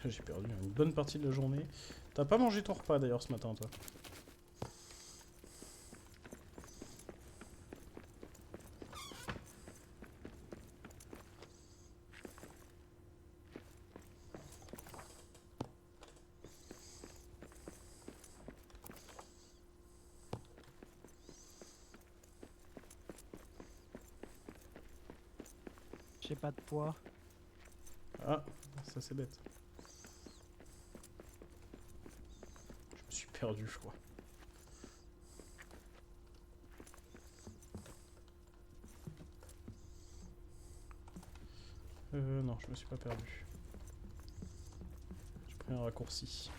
J'ai perdu une bonne partie de la journée. T'as pas mangé ton repas d'ailleurs ce matin, toi? J'ai pas de poids. Ah, ça c'est bête. Je me suis perdu, je crois. Non, je me suis pas perdu. J'ai pris un raccourci.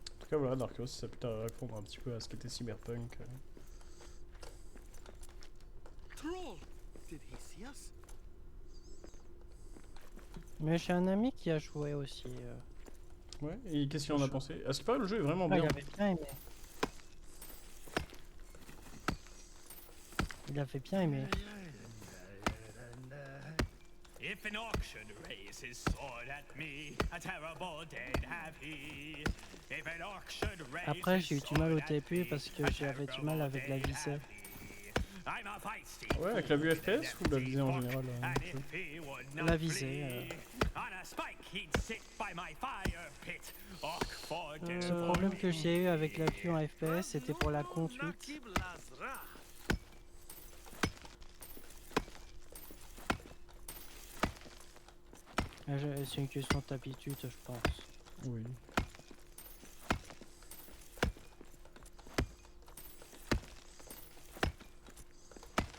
En tout cas, voilà, Darkos, ça peut répondre un petit peu à ce qu'était Cyberpunk. Troll! Did he see us? Mais j'ai un ami qui a joué aussi. Ouais, et qu'est-ce qu'il en a pensé? À ce qui paraît, le jeu est vraiment Ah, bien. il avait bien aimé. Il avait bien aimé. If an orc should raise his sword at me, a terrible deed have he. If an orc should raise Après, j'ai eu his du mal au sword at TP me, parce que a j'avais du mal avec la terrible visée. deed have he. I'm a feisty Ouais, avec la vue FPS ou la visée en général and if he would not La visée. flee, on a spike he'd sit by my fire pit. Orc forget. Le problème que j'ai eu avec la vue en FPS, c'était pour la conduite. C'est une question d'habitude, je pense. Oui.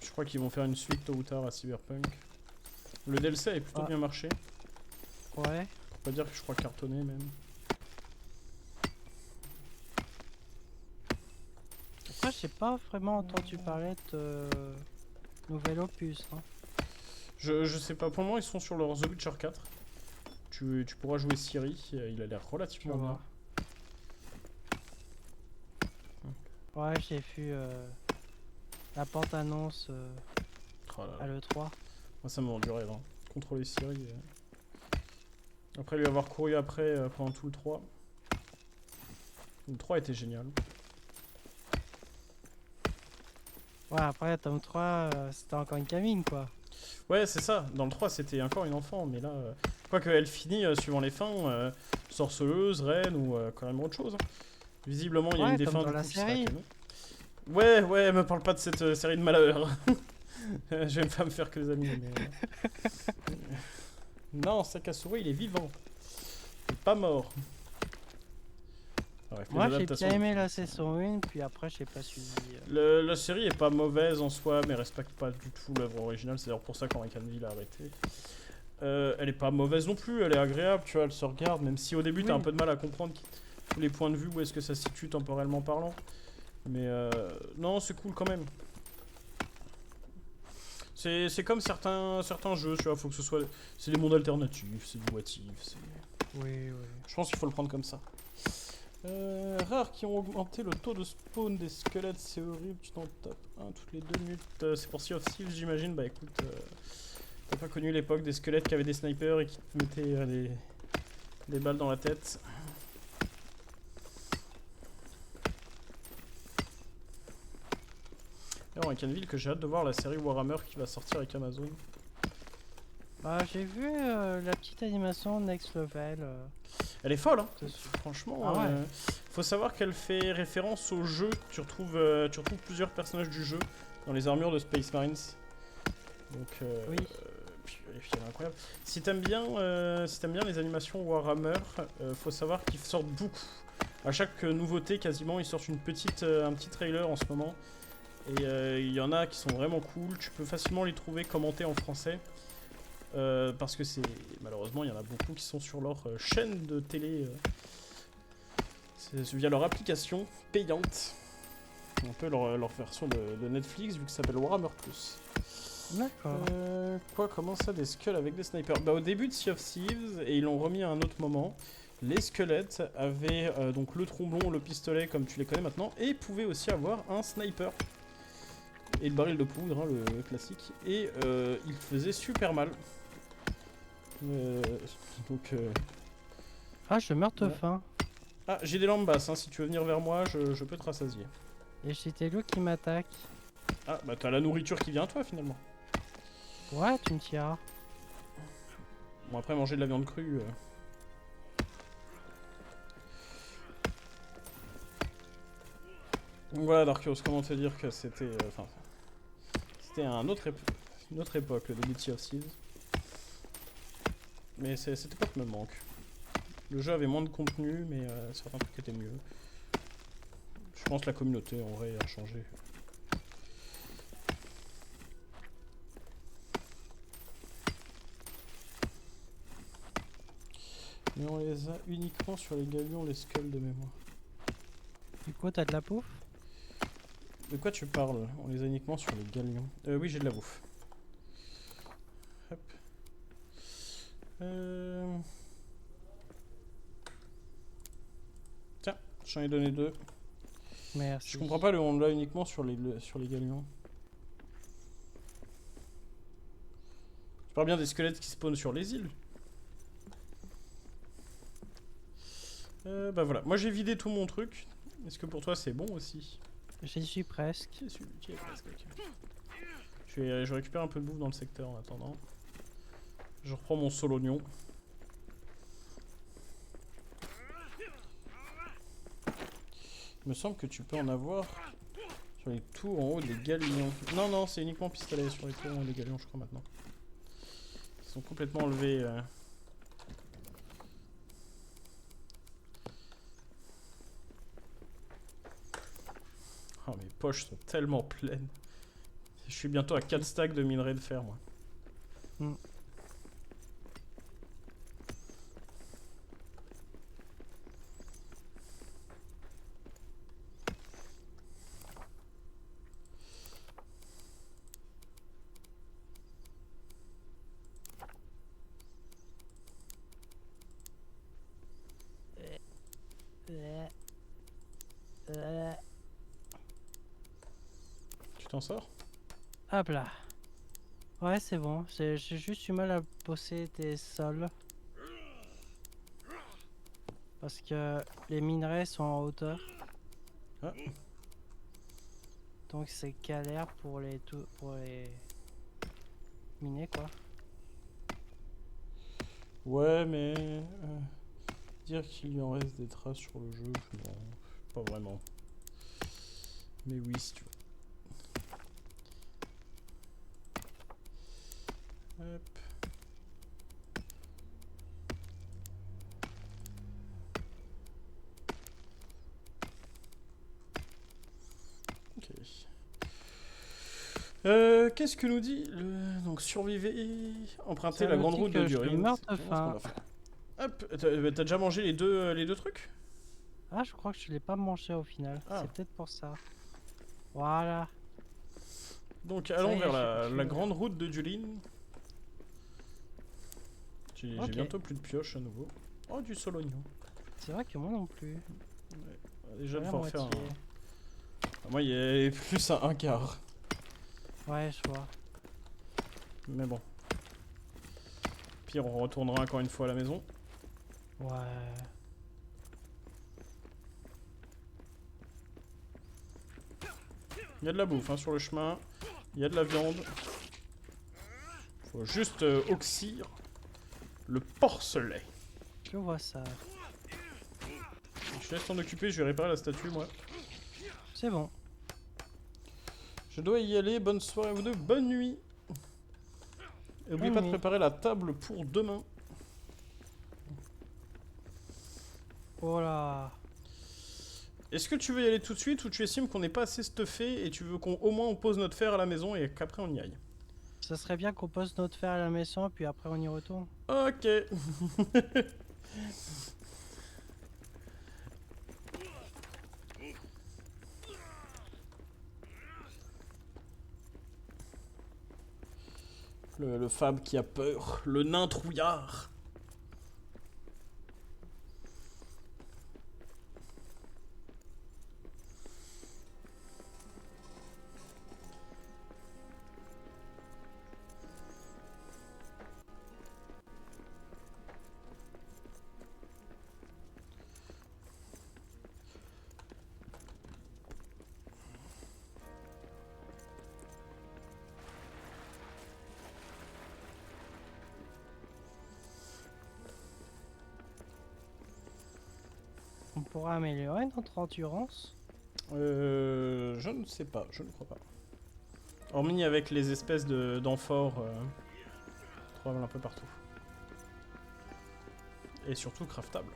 Je crois qu'ils vont faire une suite tôt ou tard à Cyberpunk. Le DLC a plutôt bien marché. Ouais. Pour pas dire que je crois cartonné même. Après, j'ai pas vraiment entendu parler de nouvel opus. Hein. Je sais pas, pour le moment ils sont sur leur The Witcher 4. Tu pourras jouer Ciri, il a l'air relativement bien. Ouais, j'ai vu la bande-annonce Oh là là. à l'E3. Moi ça me vend du rêve, hein. Contrôler Ciri. Après lui avoir couru après pendant tout le 3. Le 3 était génial. Ouais, après, tome 3, c'était encore une gamine, quoi. Ouais, c'est ça. Dans le 3, c'était encore une enfant, mais là... Quoique elle finit, suivant les fins, sorceleuse, reine ou carrément autre chose. Hein. Visiblement, il y a une des fins dans du la coup qui sera série. canon. Ouais, me parle pas de cette série de malheurs. Je vais pas me faire que des amis, mais... non, Sakasura, il est vivant. Il est pas mort. Bref, Moi, les j'ai adaptations, bien aimé la saison 1, puis après, j'ai pas suivi. La série est pas mauvaise en soi, mais respecte pas du tout l'œuvre originale. C'est d'ailleurs pour ça qu'Henri Cavill a arrêté. Elle est pas mauvaise non plus, elle est agréable, tu vois, elle se regarde, même si au début t'as un peu de mal à comprendre tous les points de vue, où est-ce que ça se situe temporellement parlant. Mais non, c'est cool quand même. C'est comme certains jeux, tu vois, faut que ce soit... C'est des mondes alternatifs, c'est du what if, Oui. je pense qu'il faut le prendre comme ça. Rares qui ont augmenté le taux de spawn des squelettes, c'est horrible, tu t'en tapes un toutes les 2 minutes. C'est pour Sea of Thieves, j'imagine. Bah écoute, t'as pas connu l'époque des squelettes qui avaient des snipers et qui te mettaient des balles dans la tête. Alors, un Canville que j'ai hâte de voir la série Warhammer qui va sortir avec Amazon. Bah, j'ai vu la petite animation Next Level. Elle est folle, hein. Dessus. Franchement. Ah ouais. Faut savoir qu'elle fait référence au jeu. Tu retrouves plusieurs personnages du jeu dans les armures de Space Marines. Donc, Oui. elle est incroyable. Si t'aimes bien les animations Warhammer, faut savoir qu'ils sortent beaucoup. À chaque nouveauté, quasiment, ils sortent un petit trailer en ce moment. Et il y en a qui sont vraiment cool. Tu peux facilement les trouver commentés en français. Parce que malheureusement, il y en a beaucoup qui sont sur leur chaîne de télé. C'est via leur application payante. Un peu leur version de Netflix, vu que ça s'appelle Warhammer Plus. D'accord. Comment ça, des skulls avec des snipers? Bah, au début de Sea of Thieves, et ils l'ont remis à un autre moment, les squelettes avaient donc le tromblon, le pistolet, comme tu les connais maintenant, et pouvaient aussi avoir un sniper. Et le baril de poudre, hein, le classique. Et il faisait super mal. Ah, je meurs de Ouais. faim. Ah, j'ai des lampes basses, hein, si tu veux venir vers moi, je peux te rassasier. Et j'ai des loups qui m'attaquent. Ah, bah t'as la nourriture qui vient à toi, finalement. Ouais, tu me tiras. Bon, après, manger de la viande crue... Donc voilà, Darkios, comment te dire que c'était... c'était une autre époque, le début de Sea of Thieves. Mais cette époque me manque. Le jeu avait moins de contenu, mais certains trucs étaient mieux. Je pense que la communauté, en vrai, a changé. Mais on les a uniquement sur les galions, les skulls de mémoire. Du coup, t'as de la bouffe? De quoi tu parles? On les a uniquement sur les galions. Oui, j'ai de la bouffe. Hop. Tiens, j'en ai donné 2. Merci. Je comprends pas le on l'a uniquement sur les galions. Je parle bien des squelettes qui spawnent sur les îles. Bah voilà, moi j'ai vidé tout mon truc. Est-ce que pour toi c'est bon aussi? J'y suis presque. Tu es presque, ok. Je récupère un peu de bouffe dans le secteur en attendant. Je reprends mon solognon. Il me semble que tu peux en avoir sur les tours en haut des galions. Non, non, c'est uniquement pistolet sur les tours en haut des galions, je crois maintenant. Ils sont complètement enlevés. Oh, mes poches sont tellement pleines. Je suis bientôt à 4 stacks de minerais de fer, moi. Tu t'en sors? Hop là. Ouais, c'est bon. J'ai juste du mal à bosser des sols. Parce que les minerais sont en hauteur. Ah. Donc c'est galère pour les miner quoi. Ouais, mais... dire qu'il lui en reste des traces sur le jeu, non, pas vraiment. Mais oui, si tu veux. Hop. Ok. Qu'est-ce que nous dit donc survivez, empruntez Ça la me grande dit route que de je Durin. meurs de C'est vraiment ce faim. qu'on va faire. Hop, t'as déjà mangé les deux trucs? Ah, je crois que je l'ai pas mangé au final. Ah. C'est peut-être pour ça. Voilà. Donc Ça allons y est, vers je suis la là. grande route de Durin. J'ai Ok. bientôt plus de pioches à nouveau. Oh, du solognon. C'est vrai que moi non plus. Déjà de La faire faire un... moitié. Moi, il est plus à un quart. Ouais, je vois. Mais bon. Pire, on retournera encore une fois à la maison. Ouais. Il y a de la bouffe hein, sur le chemin. Il y a de la viande. Faut juste oxyre le porcelet. Je vois ça. Je te laisse t'en occuper, je vais réparer la statue, moi. C'est bon. Je dois y aller. Bonne soirée à vous deux. Bonne nuit. Et oublie Oui, pas de oui. préparer la table pour demain. Oh là. Est-ce que tu veux y aller tout de suite ou tu estimes qu'on n'est pas assez stuffé et tu veux qu'au moins on pose notre fer à la maison et qu'après on y aille? Ça serait bien qu'on pose notre fer à la maison, puis après on y retourne. Ok. Le Fab qui a peur, le nain trouillard. On pourra améliorer notre endurance. Je ne sais pas, je ne crois pas. Hormis avec les espèces d'amphores trouvables un peu partout. Et surtout craftables.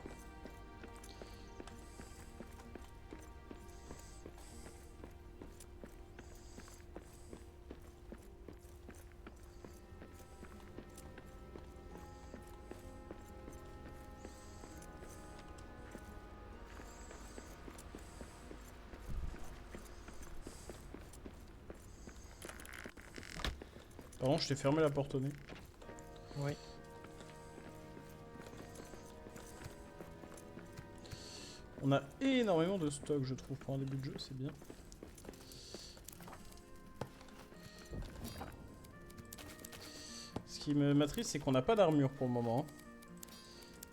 Pardon, je t'ai fermé la porte au nez. Oui. On a énormément de stock, je trouve, pour un début de jeu, c'est bien. Ce qui m'attriste, c'est qu'on n'a pas d'armure pour le moment.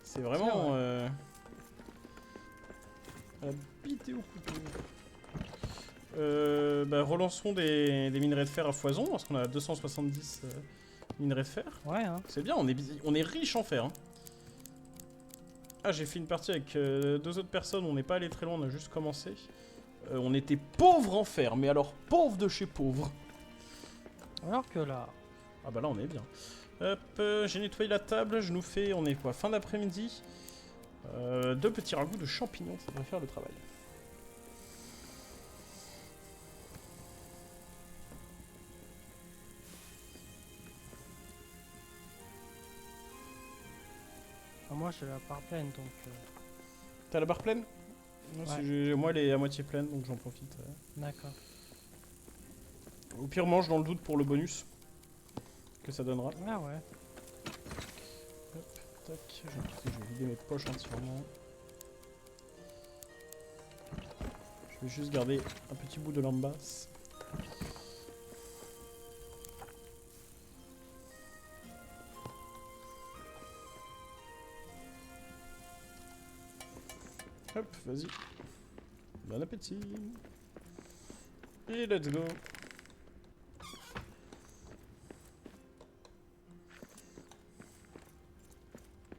C'est vraiment... la bite et au couteau. Bah, relançons des minerais de fer à foison, parce qu'on a 270 minerais de fer. Ouais, hein. C'est bien, on est riche en fer. Hein. Ah, j'ai fait une partie avec 2 autres personnes, on n'est pas allé très loin, on a juste commencé. On était pauvres en fer, mais alors pauvres de chez pauvres. Alors que là, Ah bah là on est bien. Hop, j'ai nettoyé la table, je nous fais, on est quoi, fin d'après-midi. 2 petits ragoûts de champignons, ça devrait faire le travail. moi je la part pleine donc. T'as la barre pleine? Non, Ouais. moi elle est à moitié pleine, donc j'en profite. D'accord. Au pire mange dans le doute pour le bonus que ça donnera. Ah ouais. Hop, tac, je vais vider mes poches entièrement. Je vais juste garder un petit bout de lambasse. Hop, vas-y. Bon appétit. Et let's go.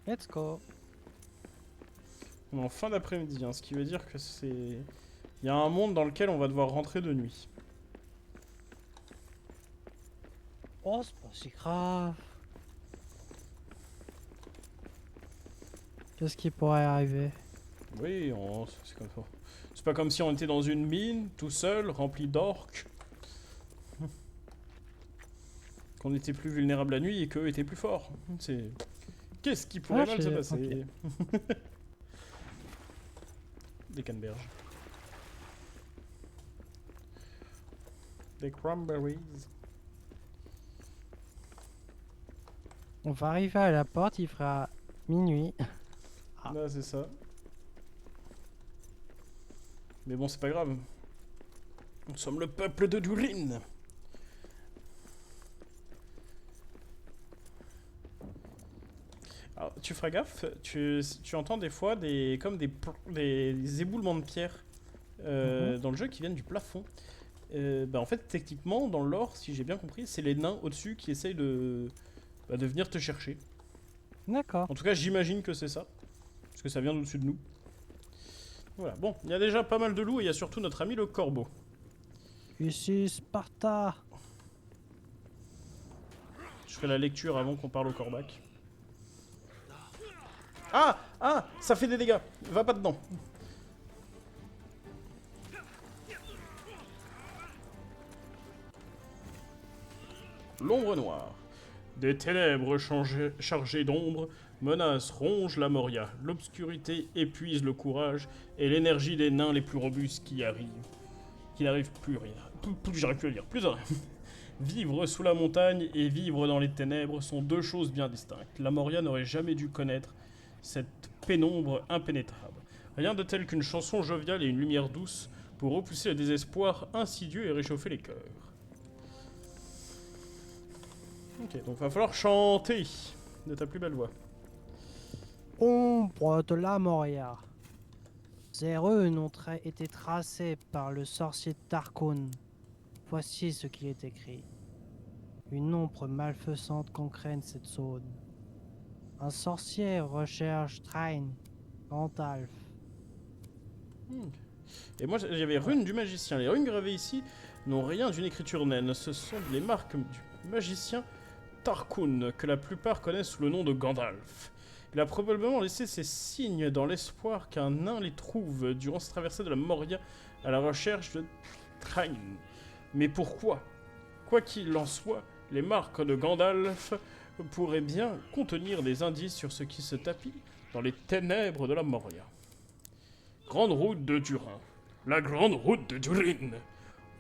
Let's go. On est en fin d'après-midi, hein, ce qui veut dire que c'est... Il y a un monde dans lequel on va devoir rentrer de nuit. Oh, c'est pas si grave. Qu'est-ce qui pourrait arriver? Oui, c'est comme ça. C'est pas comme si on était dans une mine, tout seul, rempli d'orques. Qu'on était plus vulnérable la nuit et qu'eux étaient plus forts. C'est... Qu'est-ce qui pourrait mal se passer? Des canneberges. Des cranberries. On va arriver à la porte, il fera minuit. Ah. Là, c'est ça. Mais bon, c'est pas grave. Nous sommes le peuple de Durin. Alors, tu feras gaffe, tu entends des fois comme des éboulements de pierre dans le jeu qui viennent du plafond. Bah en fait, techniquement, dans le lore, si j'ai bien compris, c'est les nains au-dessus qui essayent de venir te chercher. D'accord. En tout cas, j'imagine que c'est ça. Parce que ça vient d'au-dessus de nous. Voilà, bon, il y a déjà pas mal de loups et il y a surtout notre ami le corbeau. Ici, Sparta. Je ferai la lecture avant qu'on parle au corbac. Ah! Ah! Ça fait des dégâts! Va pas dedans! L'ombre noire. Des ténèbres chargées d'ombre menacent, rongent la Moria. L'obscurité épuise le courage et l'énergie des nains les plus robustes qui n'arrivent plus rien. J'arrive plus à lire, plus à rien. Vivre sous la montagne et vivre dans les ténèbres sont deux choses bien distinctes. La Moria n'aurait jamais dû connaître cette pénombre impénétrable. Rien de tel qu'une chanson joviale et une lumière douce pour repousser le désespoir insidieux et réchauffer les cœurs. Ok, donc va falloir chanter de ta plus belle voix. Ombre de la Moria. Ces runes ont été tracées par le sorcier Tarkun. Voici ce qui est écrit. Une ombre malfaisante concrène cette zone. Un sorcier recherche Train, Gandalf. Et moi j'avais runes du magicien. Les runes gravées ici n'ont rien d'une écriture naine. Ce sont les marques du magicien Tarkun, que la plupart connaissent sous le nom de Gandalf. Il a probablement laissé ses signes dans l'espoir qu'un nain les trouve durant sa traversée de la Moria à la recherche de Train. Mais pourquoi? Quoi qu'il en soit, les marques de Gandalf pourraient bien contenir des indices sur ce qui se tapit dans les ténèbres de la Moria. Grande route de Durin. La grande route de Durin,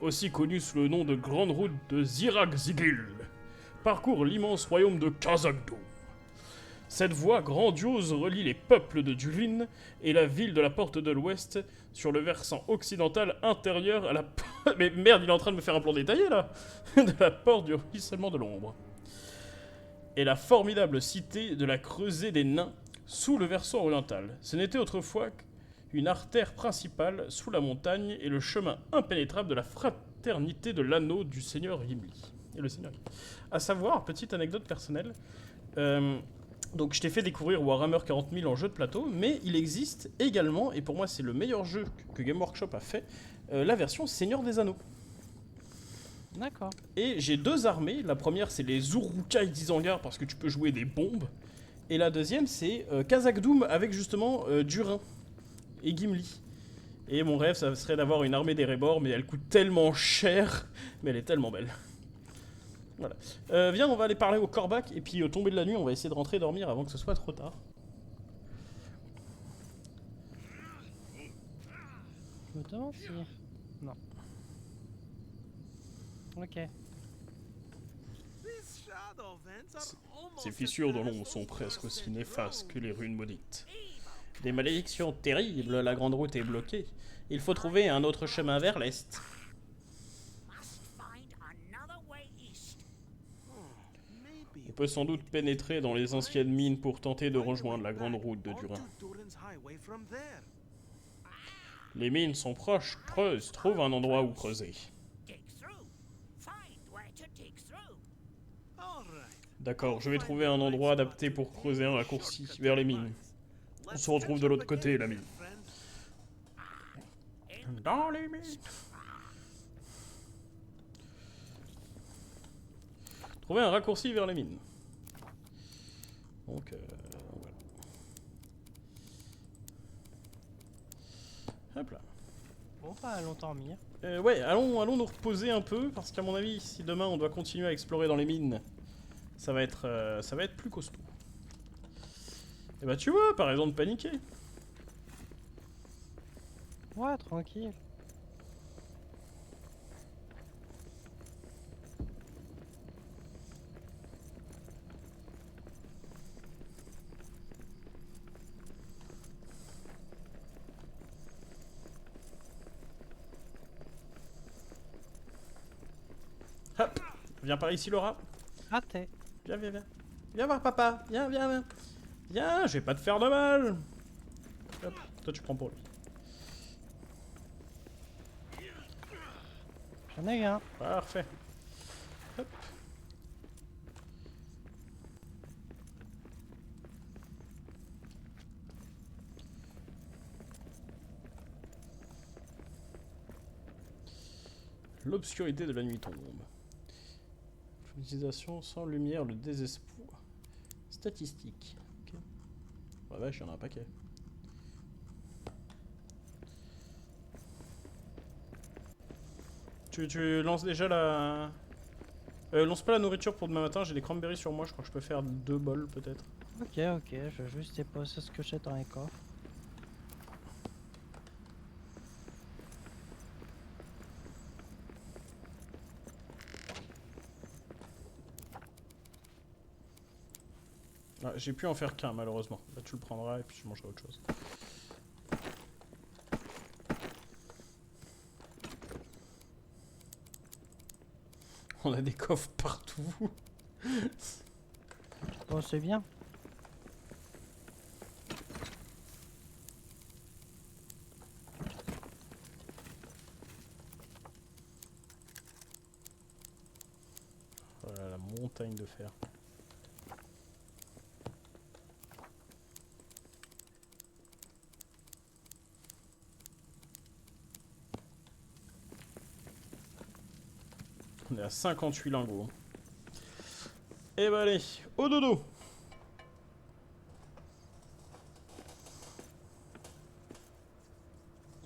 aussi connue sous le nom de grande route de Zirak-Zigil, parcourt l'immense royaume de Khazad-dûm. Cette voie grandiose relie les peuples de Durin et la ville de la Porte de l'Ouest sur le versant occidental intérieur à la... Mais merde, il est en train de me faire un plan détaillé, là. De la Porte du ruissellement de l'ombre. Et la formidable cité de la Creusée des Nains sous le versant oriental. Ce n'était autrefois qu'une artère principale sous la montagne et le chemin impénétrable de la fraternité de l'anneau du seigneur Gimli. Et le seigneur Gimli. À savoir, petite anecdote personnelle... Donc je t'ai fait découvrir Warhammer 40 000 en jeu de plateau, mais il existe également, et pour moi c'est le meilleur jeu que Game Workshop a fait, la version Seigneur des Anneaux. D'accord. Et j'ai deux armées, la première c'est les Uruk-hai d'Isengard parce que tu peux jouer des bombes, et la deuxième c'est Khazad-dûm avec justement Durin et Gimli. Et mon rêve ça serait d'avoir une armée d'Erebor, mais elle coûte tellement cher, mais elle est tellement belle. Voilà. Viens, on va aller parler au corbac, et puis au tomber de la nuit, on va essayer de rentrer dormir avant que ce soit trop tard. Je me demande si... Non. Ok. Ces fissures de l'ombre sont presque aussi néfastes que les runes maudites. Des malédictions terribles, la grande route est bloquée. Il faut trouver un autre chemin vers l'est. On peut sans doute pénétrer dans les anciennes mines pour tenter de rejoindre la grande route de Durin. Les mines sont proches, creuse, trouve un endroit où creuser. D'accord, je vais trouver un endroit adapté pour creuser un raccourci vers les mines. On se retrouve de l'autre côté, l'ami. Dans les mines. Trouver un raccourci vers les mines. Donc, voilà. Hop là. Bon, bah, allons dormir. Ouais, allons nous reposer un peu, parce qu'à mon avis, si demain on doit continuer à explorer dans les mines, ça va être plus costaud. Et bah tu vois, pas raison de paniquer. Ouais, tranquille. Hop, viens par ici Laura. Raté. Viens, viens, viens. Viens voir papa, viens, viens, viens. Viens, je vais pas te faire de mal. Hop, toi tu prends pour lui. J'en ai un. Parfait. Hop. L'obscurité de la nuit tombe. Utilisation sans lumière, le désespoir. Statistique. Ok. Ouais, vache, il y en a un paquet. Tu lances déjà la... lance pas la nourriture pour demain matin, j'ai des cranberries sur moi, je crois que je peux faire 2 bols peut-être. Ok, ok, je vais juste déposer ce que j'ai dans les coffres. Ah, j'ai pu en faire qu'un malheureusement. Là tu le prendras et puis je mangerai autre chose. On a des coffres partout. Bon, c'est bien. Voilà la montagne de fer. On est à 58 lingots. Et bah allez, au dodo.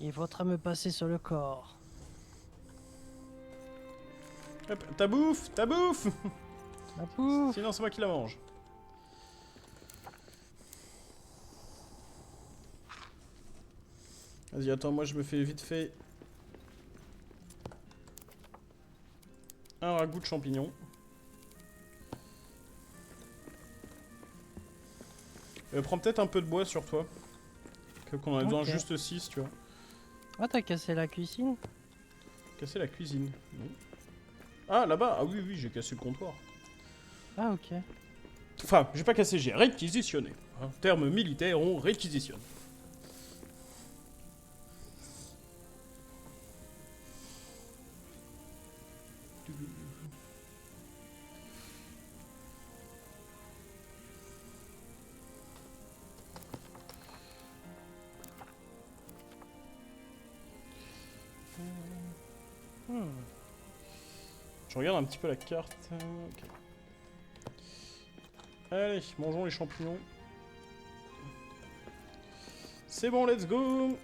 Il faudra me passer sur le corps. Hop, ta bouffe, ta bouffe. La pouf. Sinon c'est moi qui la mange. Vas-y, attends, moi je me fais vite fait un ragoût de champignons. Prends peut-être un peu de bois sur toi. Qu'on a besoin Ok. juste 6, tu vois. Ah, t'as cassé la cuisine? Casser la cuisine. Non. Ah, là-bas. Ah oui, oui, j'ai cassé le comptoir. Ah, ok. Enfin, j'ai pas cassé, j'ai réquisitionné. En termes militaires, on réquisitionne. Hmm. Je regarde un petit peu la carte. Ok. Allez, mangeons les champignons. C'est bon, let's go.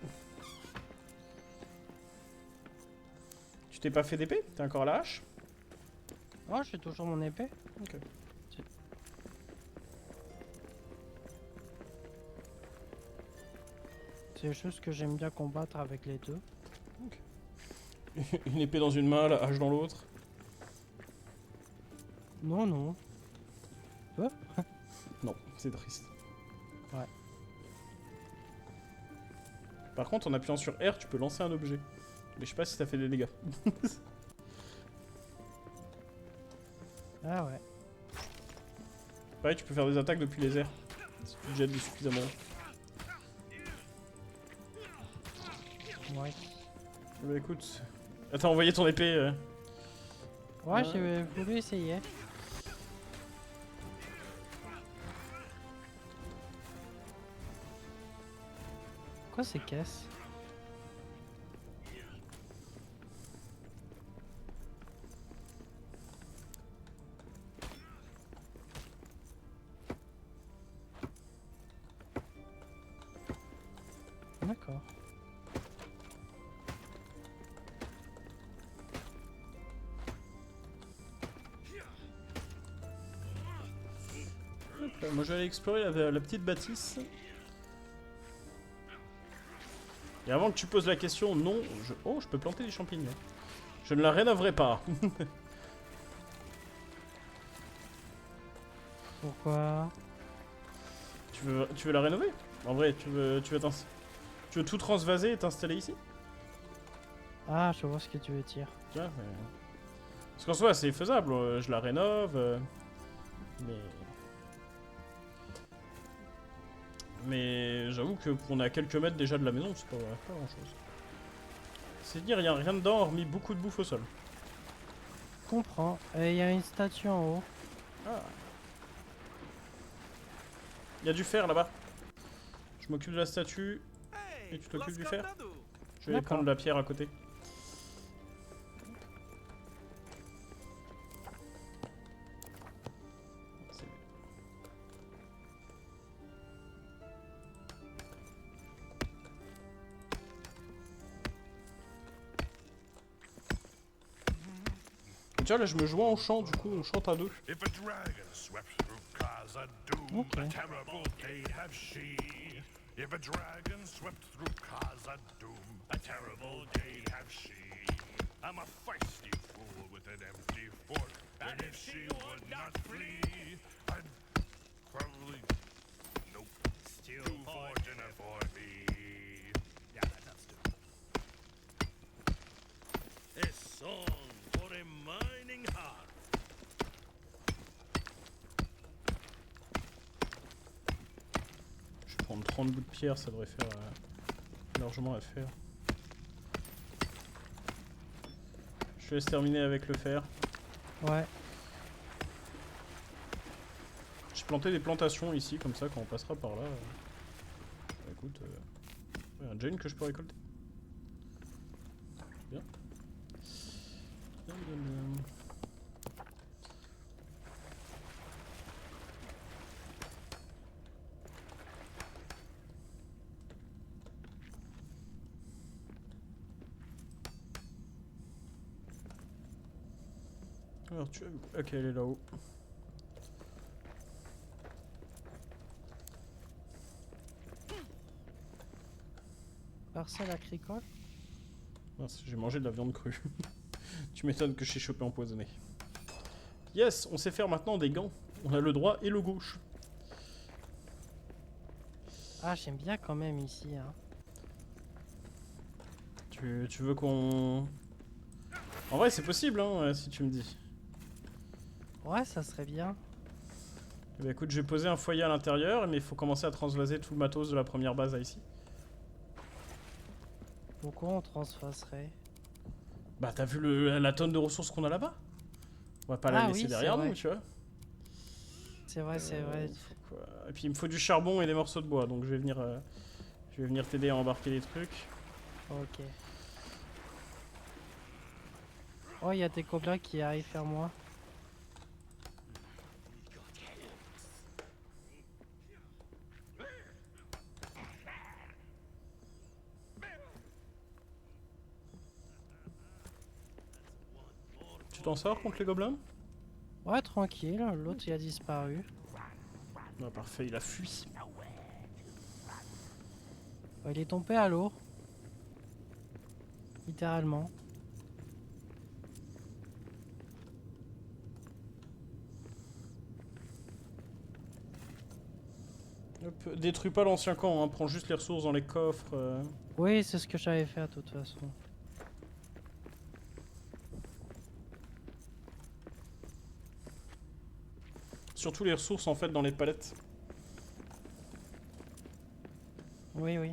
Tu t'es pas fait d'épée? T'es encore à la hache? Oh, j'ai toujours mon épée. Ok. C'est juste que j'aime bien combattre avec les deux. Une épée dans une main, la hache dans l'autre. Non, non. Non, c'est triste. Ouais. Par contre, en appuyant sur R, tu peux lancer un objet. Mais je sais pas si ça fait des dégâts. Ah ouais. Pareil, tu peux faire des attaques depuis les airs. Si tu te jettes suffisamment. Ouais. Bah écoute... Attends, envoyé ton épée. Ouais, j'ai voulu essayer. Quoi ces caisses? D'accord. Moi je vais aller explorer la petite bâtisse. Et avant que tu poses la question, non, oh, je peux planter des champignons. Je ne la rénoverai pas. Pourquoi? Tu veux la rénover? En vrai, tu veux tout transvaser et t'installer ici? Ah, je vois ce que tu veux dire. Tu vois, parce qu'en soi, c'est faisable. Je la rénove. Mais j'avoue que on est à quelques mètres déjà de la maison, c'est pas grand chose. C'est dire, il n'y a rien dedans hormis beaucoup de bouffe au sol. Je comprends. Et il y a une statue en haut. Ah. Il y a du fer là-bas. Je m'occupe de la statue. Hey, Et tu t'occupes du l'ho fer? scordato. Je vais D'accord. prendre la pierre à côté. tu vois, là, je me joins en chant, du coup, on chante à deux. If a dragon swept through Khazad-dûm, Ok. a terrible day have she. If a dragon swept through Khazad-dûm, a terrible day have she. I'm a feisty fool with an empty fork, and if she would not flee, I'd probably, nope, Stew do for for dinner for me. Yeah, that's stew. A song for a mining heart. Je vais prendre 30 bouts de pierre, ça devrait faire largement l'affaire. Je te laisse terminer avec le fer. Ouais. J'ai planté des plantations ici, comme ça, quand on passera par là. Bah, écoute, ouais, un Jane que je peux récolter. Bien. Bien, bien, bien. Alors tu... Ok, elle est là-haut. Parcelle agricole. Mince, j'ai mangé de la viande crue. Tu m'étonnes que je suis chopé empoisonné. Yes, on sait faire maintenant des gants. On a le droit et le gauche. Ah, j'aime bien quand même ici. Hein. Tu veux qu'on... En vrai, c'est possible, hein, si tu me dis. Ouais, ça serait bien. Eh ben, écoute, je vais poser un foyer à l'intérieur, mais il faut commencer à transvaser tout le matos de la première base à ici. Pourquoi on transfacerait? Bah, t'as vu la tonne de ressources qu'on a là-bas? On va pas la Ah laisser oui, derrière c'est nous, vrai. tu vois. C'est vrai, c'est vrai. Et puis il me faut du charbon et des morceaux de bois, donc je vais venir t'aider à embarquer des trucs. Ok. Oh, il y a des gobelins qui arrivent vers moi. Tu t'en sors contre les gobelins? Ouais, tranquille. L'autre, il a disparu. Ah, parfait, il a fui. Il est tombé à l'eau. Littéralement. Hop, détruis pas l'ancien camp, hein, prends juste les ressources dans les coffres. Oui, c'est ce que j'avais fait de toute façon. Surtout les ressources en fait dans les palettes. Oui, oui.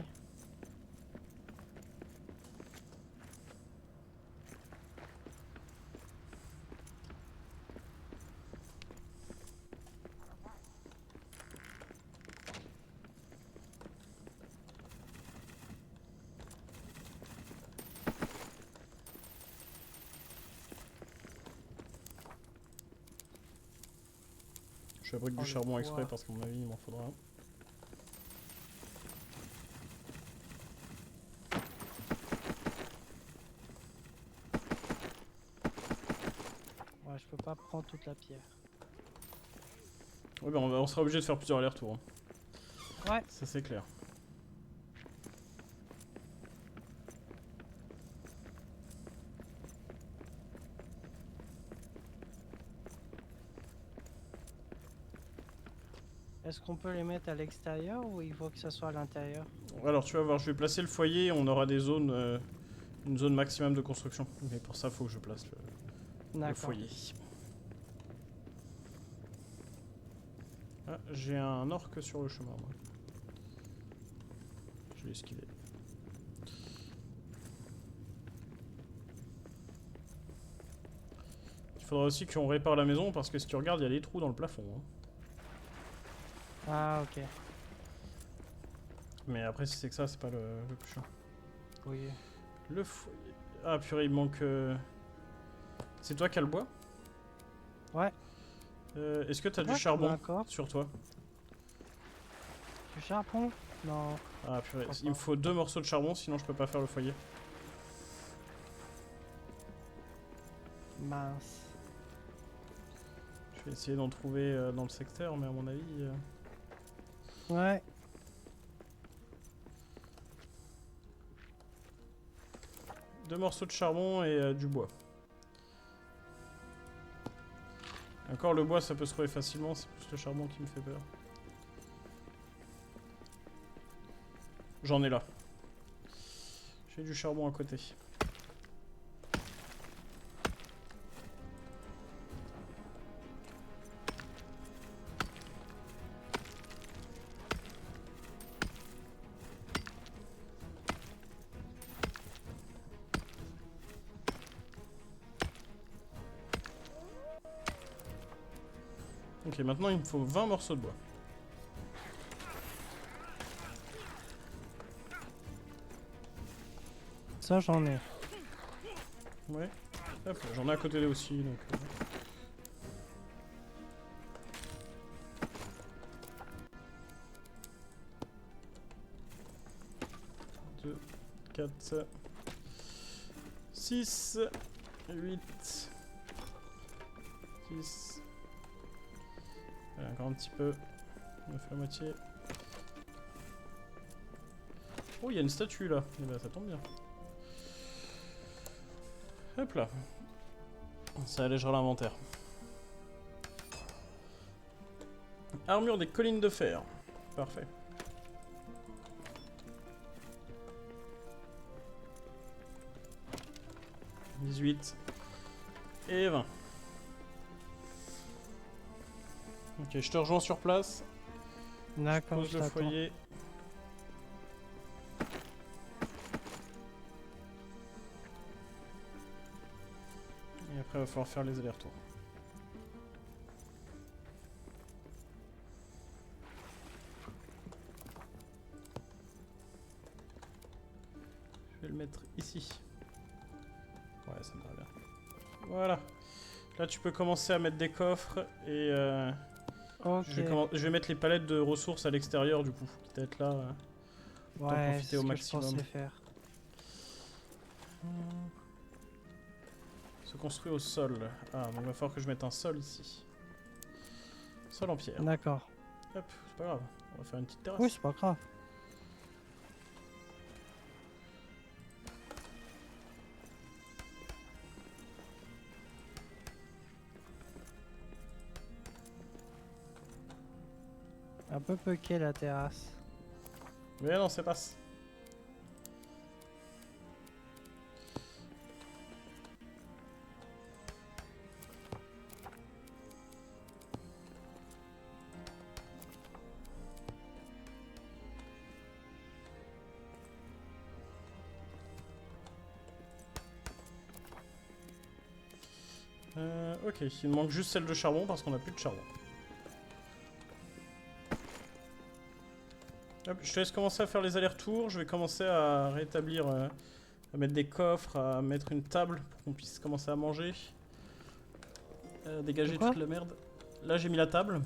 Je fabrique Oh, du le charbon bois. exprès parce qu'à mon avis il m'en faudra. Ouais, je peux pas prendre toute la pierre. Ouais, ben on sera obligé de faire plusieurs allers-retours. Hein. Ouais. Ça c'est clair. Est-ce qu'on peut les mettre à l'extérieur ou il faut que ça soit à l'intérieur? Alors tu vas voir, je vais placer le foyer, on aura des zones, une zone maximum de construction. Mais pour ça, faut que je place le D'accord. foyer. Ah, j'ai un orc sur le chemin, moi. Je l'ai esquivé. Il faudra aussi qu'on répare la maison parce que si tu regardes, il y a des trous dans le plafond. Hein. Ah, ok. Mais après, si c'est que ça, c'est pas le plus chiant. Oui. Le foyer. Ah purée, il manque. C'est toi qui as le bois? Ouais. Est-ce que t'as Ouais, du charbon d'accord. sur toi? Du charbon? Non. Ah purée, crois il me pas. faut 2 morceaux de charbon, sinon je peux pas faire le foyer. Mince. Je vais essayer d'en trouver dans le secteur, mais à mon avis... Ouais. Deux morceaux de charbon et du bois. Encore le bois, ça peut se trouver facilement, c'est plus le charbon qui me fait peur. J'en ai là. J'ai du charbon à côté. Ok, maintenant il me faut 20 morceaux de bois. Ça, j'en ai. Ouais. Hop, j'en ai à côté aussi, donc... 2, 4, 6, 8, 10... Allez, encore un petit peu. On a fait la moitié. Oh, il y a une statue là. Et bah, ça tombe bien. Hop là. Ça allégera l'inventaire. Armure des collines de fer. Parfait. « 18 et 20. Ok, je te rejoins sur place. D'accord, Pose je le t'attends. foyer. Et après, il va falloir faire les allers-retours. Je vais le mettre ici. Ouais, ça me va bien. Voilà. Là, tu peux commencer à mettre des coffres et... Ok. je vais mettre les palettes de ressources à l'extérieur du coup. Peut-être là. Ouais, profiter c'est au ce que maximum. je pensais faire. Se construit au sol. Ah, donc il va falloir que je mette un sol ici. Sol en pierre. D'accord. Hop, c'est pas grave. On va faire une petite terrasse. Oui, c'est pas grave. Un peu pucké la terrasse. Mais non, c'est passe. Ok, il me manque juste celle de charbon parce qu'on a plus de charbon. Hop, je te laisse commencer à faire les allers-retours. Je vais commencer à rétablir, à mettre des coffres, à mettre une table pour qu'on puisse commencer à manger. Dégager Quoi toute la merde. Là, j'ai mis la table.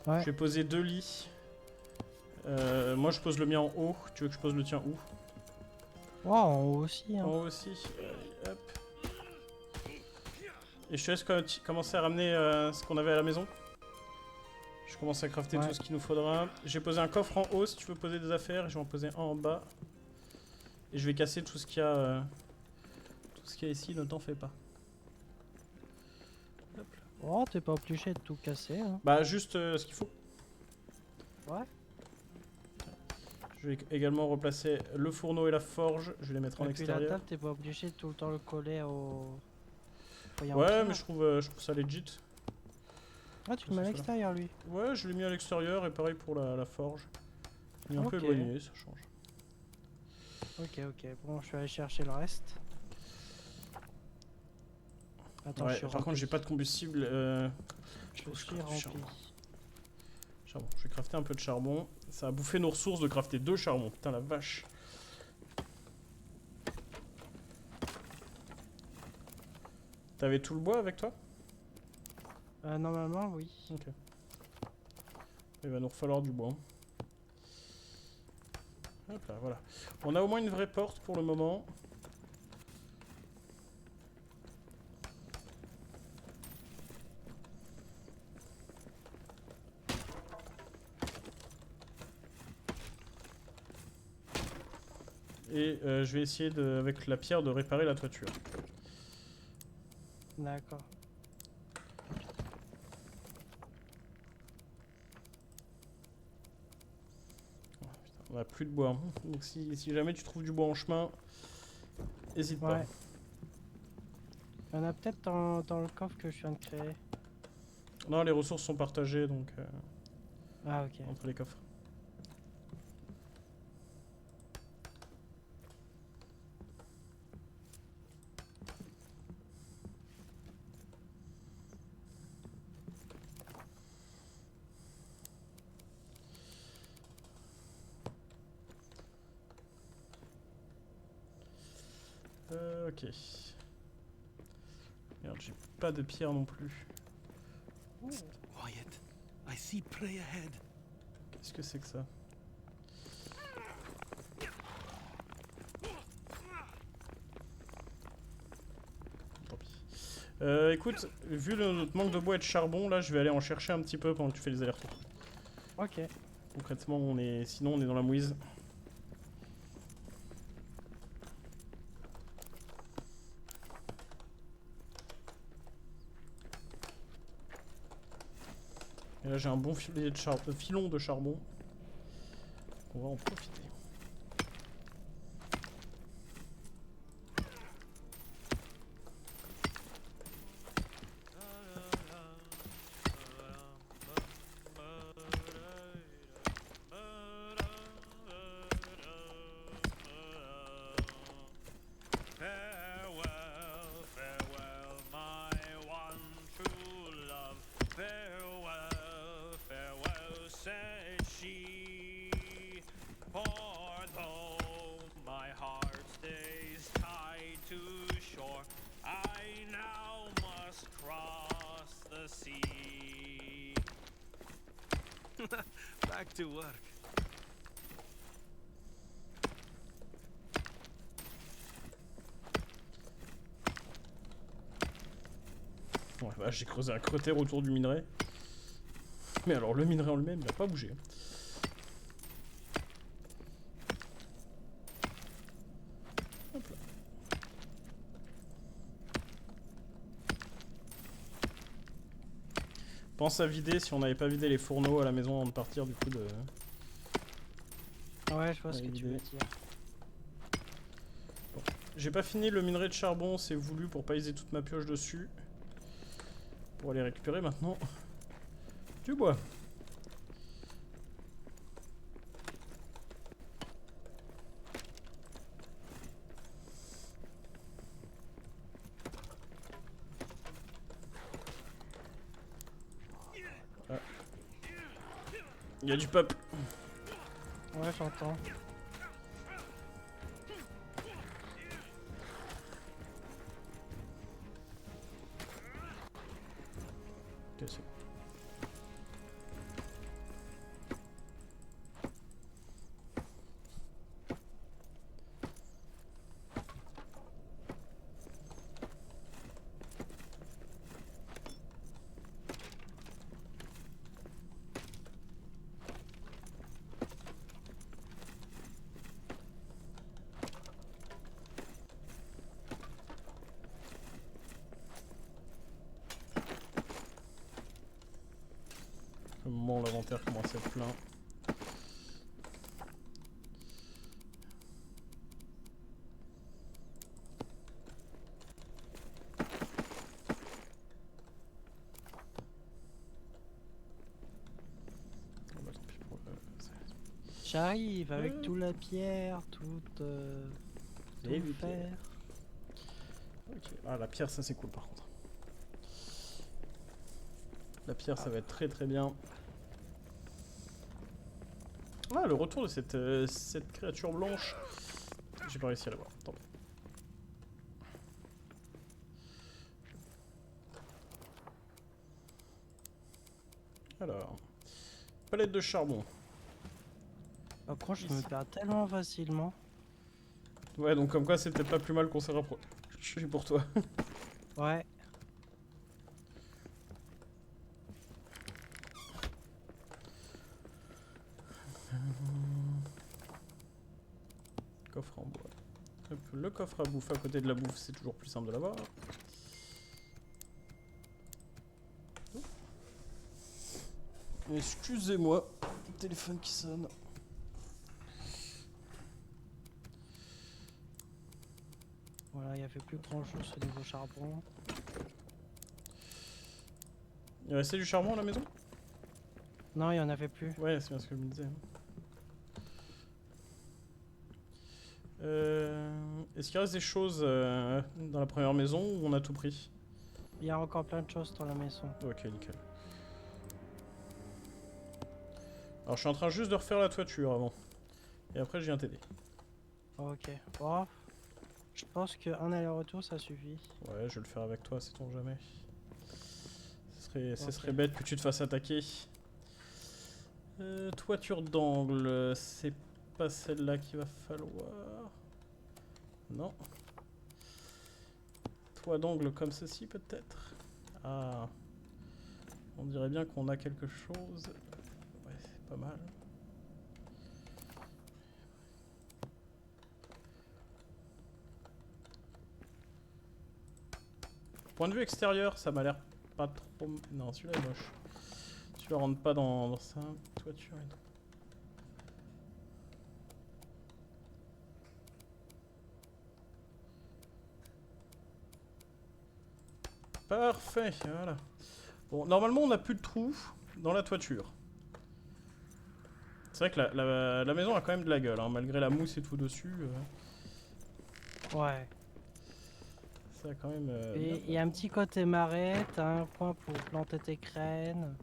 Ouais. Je vais poser 2 lits. Moi, je pose le mien en haut. Tu veux que je pose le tien où? Oh, en haut aussi. Hein. En haut aussi. Allez, hop. Et je te laisse commencer à ramener ce qu'on avait à la maison. Je commence à crafter Ouais. tout ce qu'il nous faudra. J'ai posé un coffre en haut si tu veux poser des affaires. Je vais en poser un en bas. Et je vais casser tout ce qu'il y a, ici, ne t'en fais pas. Hop là. Oh, t'es pas obligé de tout casser. Hein. Bah juste ce qu'il faut. Ouais. Je vais également replacer le fourneau et la forge. Je vais les mettre en Et puis la extérieur. table, t'es pas obligé de tout le temps le coller au... foyer en Ouais, pierre. mais je trouve ça legit. Ah, tu le mets à c'est l'extérieur, lui. Ouais, je l'ai mis à l'extérieur et pareil pour la forge. Il est un peu Ok. éloigné, ça change. Ok, ok. Bon, je vais aller chercher le reste. Attends, Ouais, je suis par contre, j'ai pas de combustible. Je faut que suis crafte du rempli. charbon. Charbon. Je vais crafter un peu de charbon. Ça a bouffé nos ressources de crafter 2 charbons. Putain, la vache. T'avais tout le bois avec toi? Normalement, oui. Ok. Il va nous falloir du bois. Hop là, voilà. On a au moins une vraie porte pour le moment. et je vais essayer avec la pierre de réparer la toiture. D'accord. On a plus de bois. Donc si jamais tu trouves du bois en chemin, n'hésite pas. Ouais. Il y en a peut-être dans le coffre que je viens de créer. Non, les ressources sont partagées donc Ah ok. entre les coffres. Ok. Merde, j'ai pas de pierre non plus. Quiet. I see prey ahead. Qu'est-ce que c'est que ça? Tant pis. Écoute, vu notre manque de bois et de charbon, là, je vais aller en chercher un petit peu pendant que tu fais les allers-retours. Ok. Concrètement, sinon on est dans la mouise. Et là, j'ai un bon filon de charbon. On va en profiter. Farewell, farewell, my one true love. Farewell, farewell, said she. For though my heart stays tied to shore, I now must cross the sea. Back to work. Ouais, bah, j'ai creusé un cratère autour du minerai. Mais alors, le minerai en lui-même, il n'a pas bougé. Hop là. Pense à vider si on n'avait pas vidé les fourneaux à la maison avant de partir, du coup, de... Ouais, je vois ce Ouais, que tu l'idée. veux dire. J'ai pas fini le minerai de charbon, c'est voulu pour pas user toute ma pioche dessus. Pour aller récupérer maintenant du bois. Ah. Il y a du peuple. Ouais, j'entends. Ok, c'est bon. Le moment où l'inventaire commence à être plein. Oh bah, tant pis pour J'arrive avec Ouais. toute la pierre, tout Et le les fer. Ok. Ah, la pierre, ça c'est cool par contre. La pierre, ça va être très très bien. Ah, le retour de cette créature blanche. J'ai pas réussi à la voir. Tant pis. Alors. Palette de charbon. Après, je me perds tellement facilement. Ouais, donc comme quoi c'est peut-être pas plus mal qu'on s'est rapproché pour toi. Ouais. Coffre en bois. Hop, le coffre à bouffe à côté de la bouffe, c'est toujours plus simple de l'avoir. Excusez-moi, téléphone qui sonne. Voilà, il n'y avait plus grand chose au niveau charbon. Il restait du charbon à la maison? Non, il n'y en avait plus. Ouais, c'est bien ce que je me disais. Est-ce qu'il reste des choses dans la première maison ou on a tout pris? Il y a encore plein de choses dans la maison. Ok, nickel. Alors je suis en train juste de refaire la toiture avant. Et après je viens t'aider. Ok. Bon. Je pense qu'un aller-retour ça suffit. Ouais, je vais le faire avec toi, sait-on jamais. Ce Ok. serait bête que tu te fasses attaquer. Toiture d'angle, c'est pas celle-là qu'il va falloir. Non. Toit d'angle comme ceci peut-être. Ah. On dirait bien qu'on a quelque chose. Ouais, c'est pas mal. Point de vue extérieur, ça m'a l'air pas trop... Non, celui-là est moche. Celui-là rentre pas dans ça. Toiture et tout. Parfait, voilà. Bon, normalement on n'a plus de trous dans la toiture. C'est vrai que la maison a quand même de la gueule, hein, malgré la mousse et tout dessus. Ouais. Ça a quand même... Et il y a un petit côté marais, t'as un coin pour planter tes graines.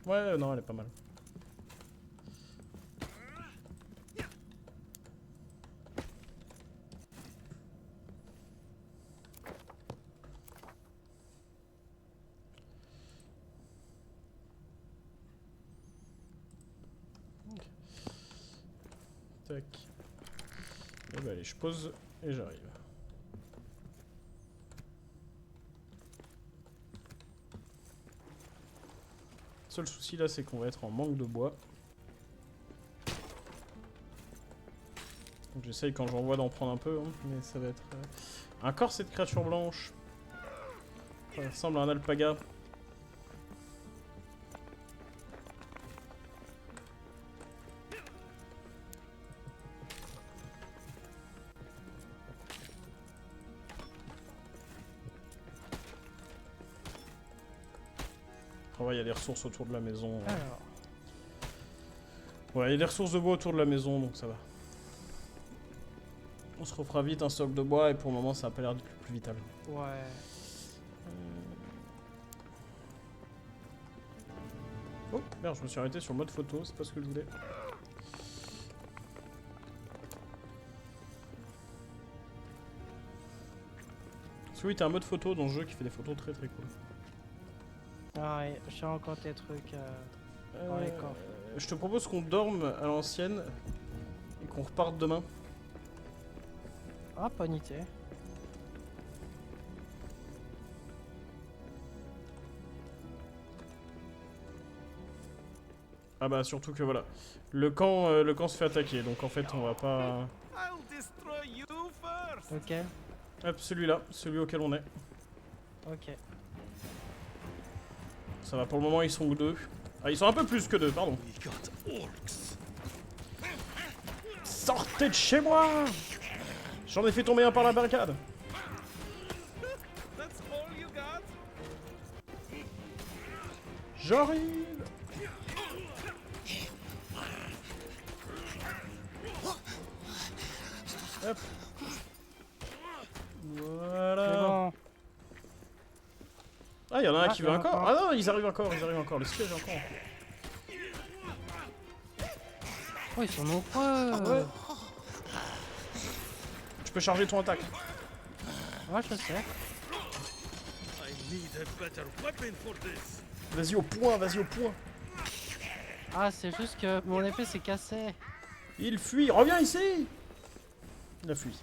Ouais, non, elle est pas mal. Tac. Et bah allez, je pose et j'arrive. Seul souci là, c'est qu'on va être en manque de bois. Donc j'essaye quand j'en vois d'en prendre un peu, hein, mais ça va être... Encore cette créature blanche. Ça ressemble à un alpaga. Ouais, il y a des ressources autour de la maison. Alors, Ouais, il y a des ressources de bois autour de la maison, donc ça va. On se refera vite un stock de bois, et pour le moment, ça a pas l'air du plus vital. ouais. Oh, merde, je me suis arrêté sur le mode photo, c'est pas ce que je voulais. Parce que oui, t'as un mode photo dans le jeu qui fait des photos très très cool. Ah ouais, j'ai encore des trucs dans les coffres. Je te propose qu'on dorme à l'ancienne et qu'on reparte demain. Ah, bonne idée. Ah bah surtout que voilà, le camp se fait attaquer, donc en fait on va pas... I'll destroy you first. Ok, Hop, celui-là, celui auquel on est. ok. Ça va, pour le moment ils sont que 2. Ah, ils sont un peu plus que 2, pardon. We got orcs. Sortez de chez moi! J'en ai fait tomber un par la barricade. That's all you got? J'arrive! Hop. C'est Voilà. bon. Ah, il y en a un Ah, qui y veut en a encore. encore. Ah non, ils arrivent encore, ils arrivent encore. Le siège est encore. Oh, ils sont nombreux. Ouais. Tu peux charger ton attaque. Ouais, je sais. I need a better weapon for this. Vas-y au point, vas-y au point. Ah, c'est juste que mon épée s'est cassée. Il fuit, reviens ici! Il a fui.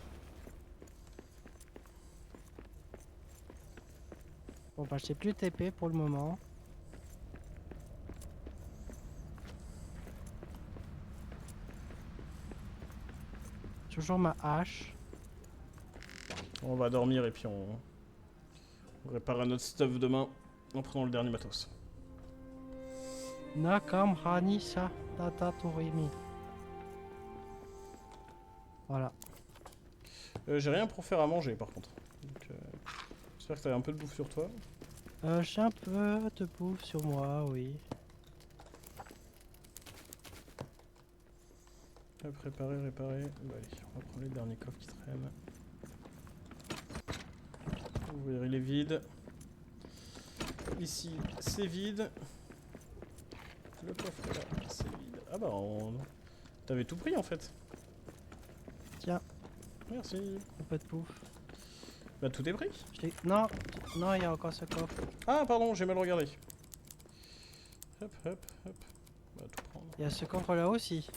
Bon, bah, j'ai plus TP pour le moment. toujours ma hache. On va dormir et puis on réparera notre stuff demain en prenant le dernier matos. Nakamura Nisha Tata Torimi. Voilà. J'ai rien pour faire à manger par contre. Donc, j'espère que t'avais un peu de bouffe sur toi. J'ai un peu de bouffe sur moi, oui. Hop, réparer. Bah, allez, on va prendre les derniers coffres qui traînent. Ouvrir, il est vide. Ici, c'est vide. Le coffre là, c'est vide. Ah bah, t'avais tout pris en fait. Tiens, Merci. un peu de bouffe. Bah, tout est pris. Non, non, il y a encore ce coffre. Ah, pardon, j'ai mal regardé. Hop. Bah, tout prendre. Il y a ce coffre là aussi.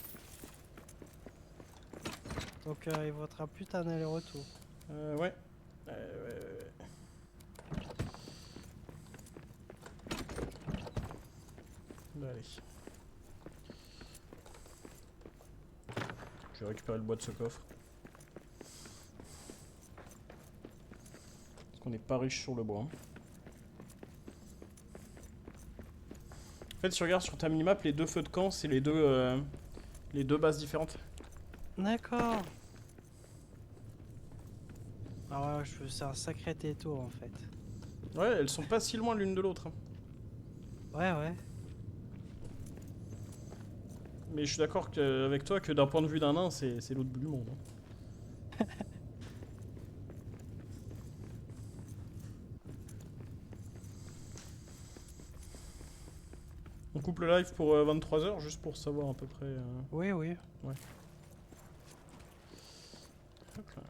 Donc il vaudra plus d'un aller-retour. Ouais. Bah, allez. Je vais récupérer le bois de ce coffre. Parce qu'on n'est pas riche sur le bois. Hein. En fait, si tu regardes sur ta minimap, les deux feux de camp, c'est les deux bases différentes. D'accord. Ah ouais, c'est un sacré détour en fait. Ouais, elles sont pas si loin l'une de l'autre. Hein. Ouais. Mais je suis d'accord avec toi que d'un point de vue d'un nain, c'est l'autre bout du monde. Hein. On coupe le live pour 23h, juste pour savoir à peu près... Oui. Ouais. Hop là.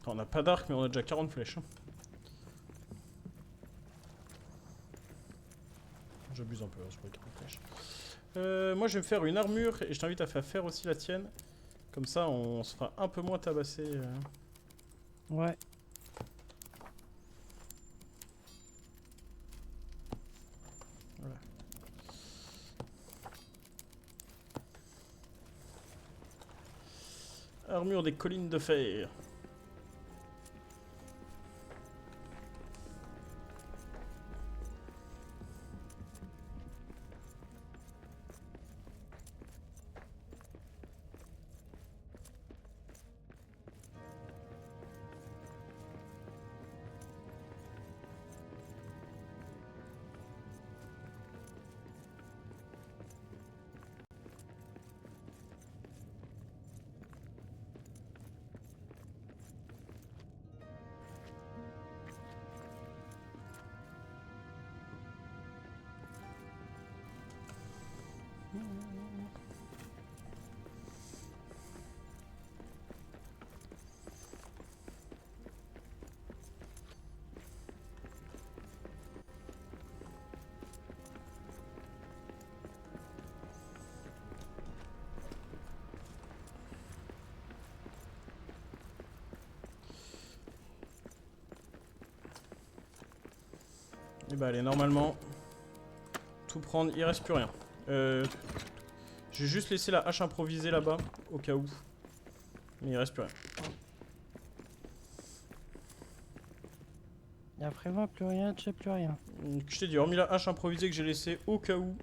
On n'a pas d'arc, mais on a déjà 40 flèches. J'abuse un peu sur les 40 flèches. Moi, je vais me faire une armure et je t'invite à faire aussi la tienne. Comme ça, on se fera un peu moins tabasser. Ouais. Voilà. Armure des collines de fer. Et bah allez, normalement, tout prendre, il reste plus rien. J'ai juste laissé la hache improvisée là-bas, au cas où. Mais il reste plus rien. Et après moi, plus rien, j'ai plus rien. Je t'ai dit, hormis la hache improvisée que j'ai laissée au cas où.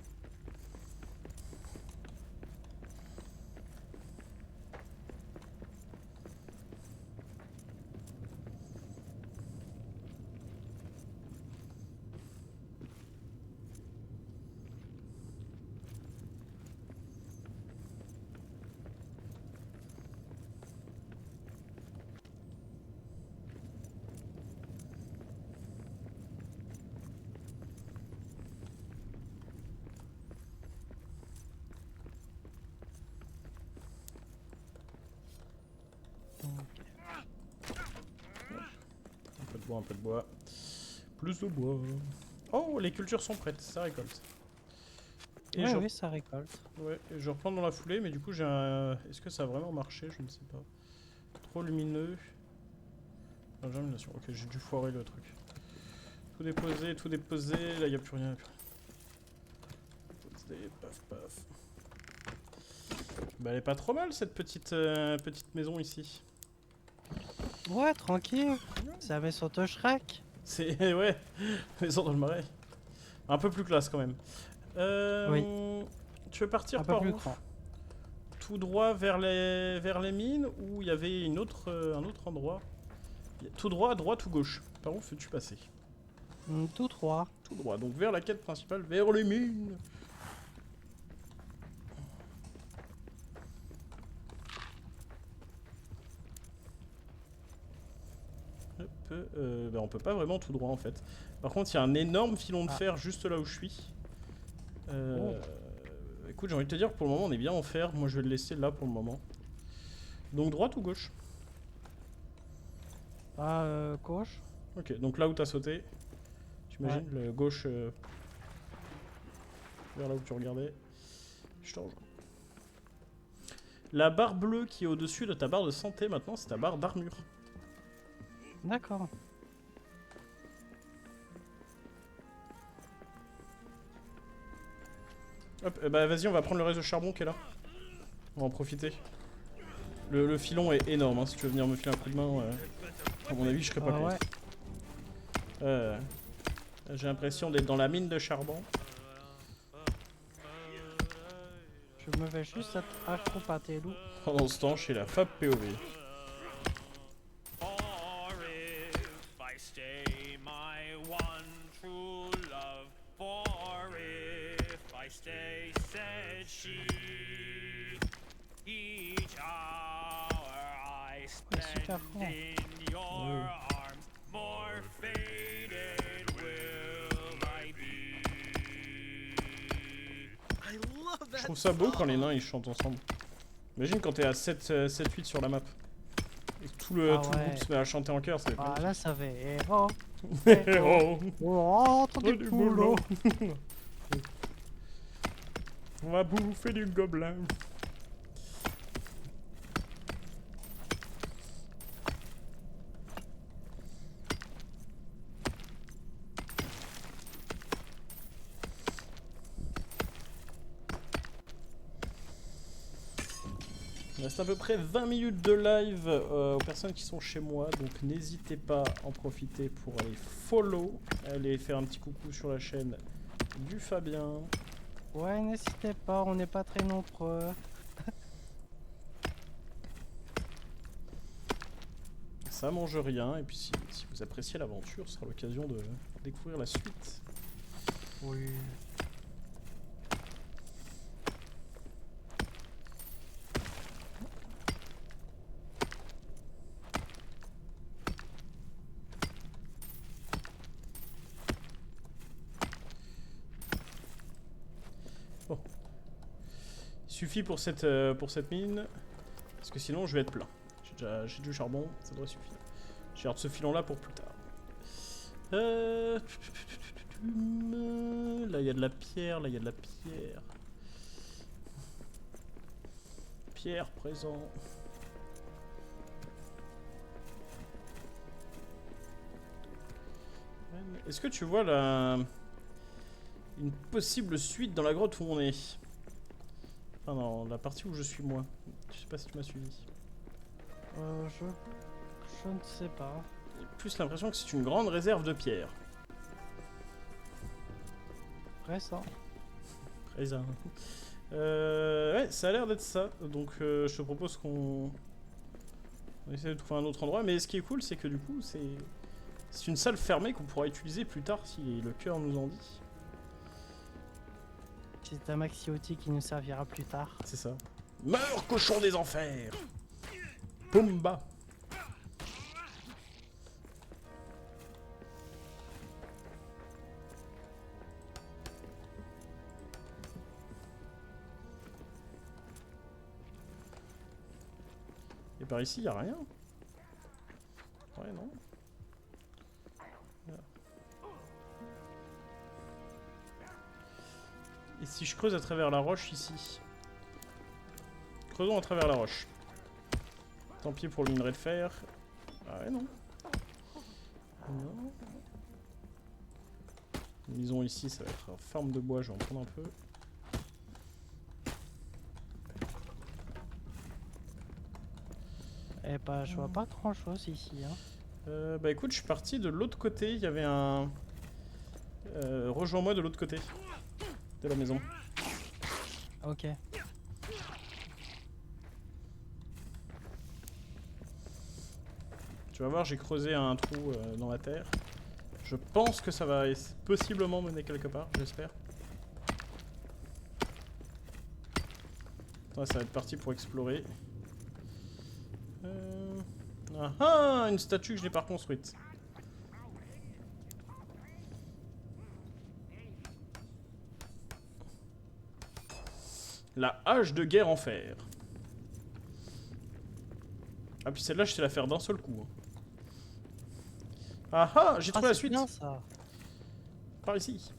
Un peu de bois. Plus de bois. Oh, les cultures sont prêtes, ça récolte. Et Ouais, je... oui, ça récolte. Ouais, et je reprends dans la foulée, mais du coup j'ai un... Est-ce que ça a vraiment marché? Je ne sais pas. Trop lumineux. Ah, germination. Ok, j'ai dû foirer le truc. Tout déposé, tout déposé. Là, il n'y a plus rien. Déposé, paf, paf. Bah, elle est pas trop mal cette petite maison ici. Ouais, tranquille. Ça avait son Shrek. C'est... ouais, maison dans le marais. Un peu plus classe quand même. Tu veux partir Un peu par plus où? grand. Tout droit vers les mines ou il y avait un autre endroit? Tout droit, droite ou gauche? Par où veux-tu passer? Tout droit. Tout droit, donc vers la quête principale, vers les mines. Hop, bah on peut pas vraiment tout droit en fait. Par contre, il y a un énorme filon de fer juste là où je suis. Écoute, j'ai envie de te dire, pour le moment, on est bien en fer. Moi, je vais le laisser là pour le moment. Donc, droite ou gauche? Gauche. Ok, donc là où t'as sauté, j'imagine, le gauche vers là où tu regardais. Je te rejoins. La barre bleue qui est au-dessus de ta barre de santé, maintenant, c'est ta barre d'armure. D'accord. Hop, bah vas-y, on va prendre le reste de charbon qui est là. On va en profiter. Le filon est énorme, hein, si tu veux venir me filer un coup de main, à mon avis, je serais pas contre. Ouais. J'ai l'impression d'être dans la mine de charbon. Je me vais juste accropater loup. Pendant ce temps, chez la Fab POV. Or if I stay, my one true love. For if I stay, said she. Each hour I super spend con. in your arms, more faded will I be. I love that. Je trouve ça beau quand les nains ils chantent ensemble. Imagine quand t'es à 7-8 sur la map. Et que tout le groupe se met à chanter en chœur, c'est Ah là ça va. Eh oh. oh. On rentre du Du boulot. On va bouffer du gobelin. Il reste à peu près 20 minutes de live aux personnes qui sont chez moi, donc n'hésitez pas à en profiter pour aller follow, aller faire un petit coucou sur la chaîne du Fabien. Ouais, n'hésitez pas, on n'est pas très nombreux. Ça mange rien, et puis si vous appréciez l'aventure, ce sera l'occasion de découvrir la suite. Oui. Bon. Il suffit pour cette mine, parce que sinon je vais être plein. J'ai du charbon, ça devrait suffire. Je garde ce filon là pour plus tard. Là il y a de la pierre, là il y a de la pierre. Pierre présent. Est-ce que tu vois une possible suite dans la grotte où on est? Enfin dans la partie où je suis moi. Je sais pas si tu m'as suivi. Je ne sais pas. J'ai plus l'impression que c'est une grande réserve de pierre. Récent. Présent. Ouais, ça a l'air d'être ça. Donc je te propose qu'on essaie de trouver un autre endroit. Mais ce qui est cool, c'est que du coup, c'est une salle fermée qu'on pourra utiliser plus tard si le cœur nous en dit. C'est un maxi outil qui nous servira plus tard. C'est ça. Meurs, cochon des enfers! Pumba! Et par ici, y a rien? Ouais, non? Et si je creuse à travers la roche ici? Creusons à travers la roche. Tant pis pour le minerai de fer. Ah ouais, non. Non. Disons ici, ça va être en forme de bois, je vais en prendre un peu. Eh bah, je vois pas grand chose ici. Hein. Bah écoute, je suis parti de l'autre côté, il y avait un... rejoins-moi de l'autre côté de la maison. Ok. Tu vas voir, j'ai creusé un trou dans la terre. Je pense que ça va possiblement mener quelque part, j'espère. Ça va être parti pour explorer. Ah ah, une statue que je n'ai pas reconstruite. La hache de guerre en fer. Ah puis celle-là, je sais la faire d'un seul coup. Ah ah, j'ai trouvé la suite. Bien, ça. Par ici.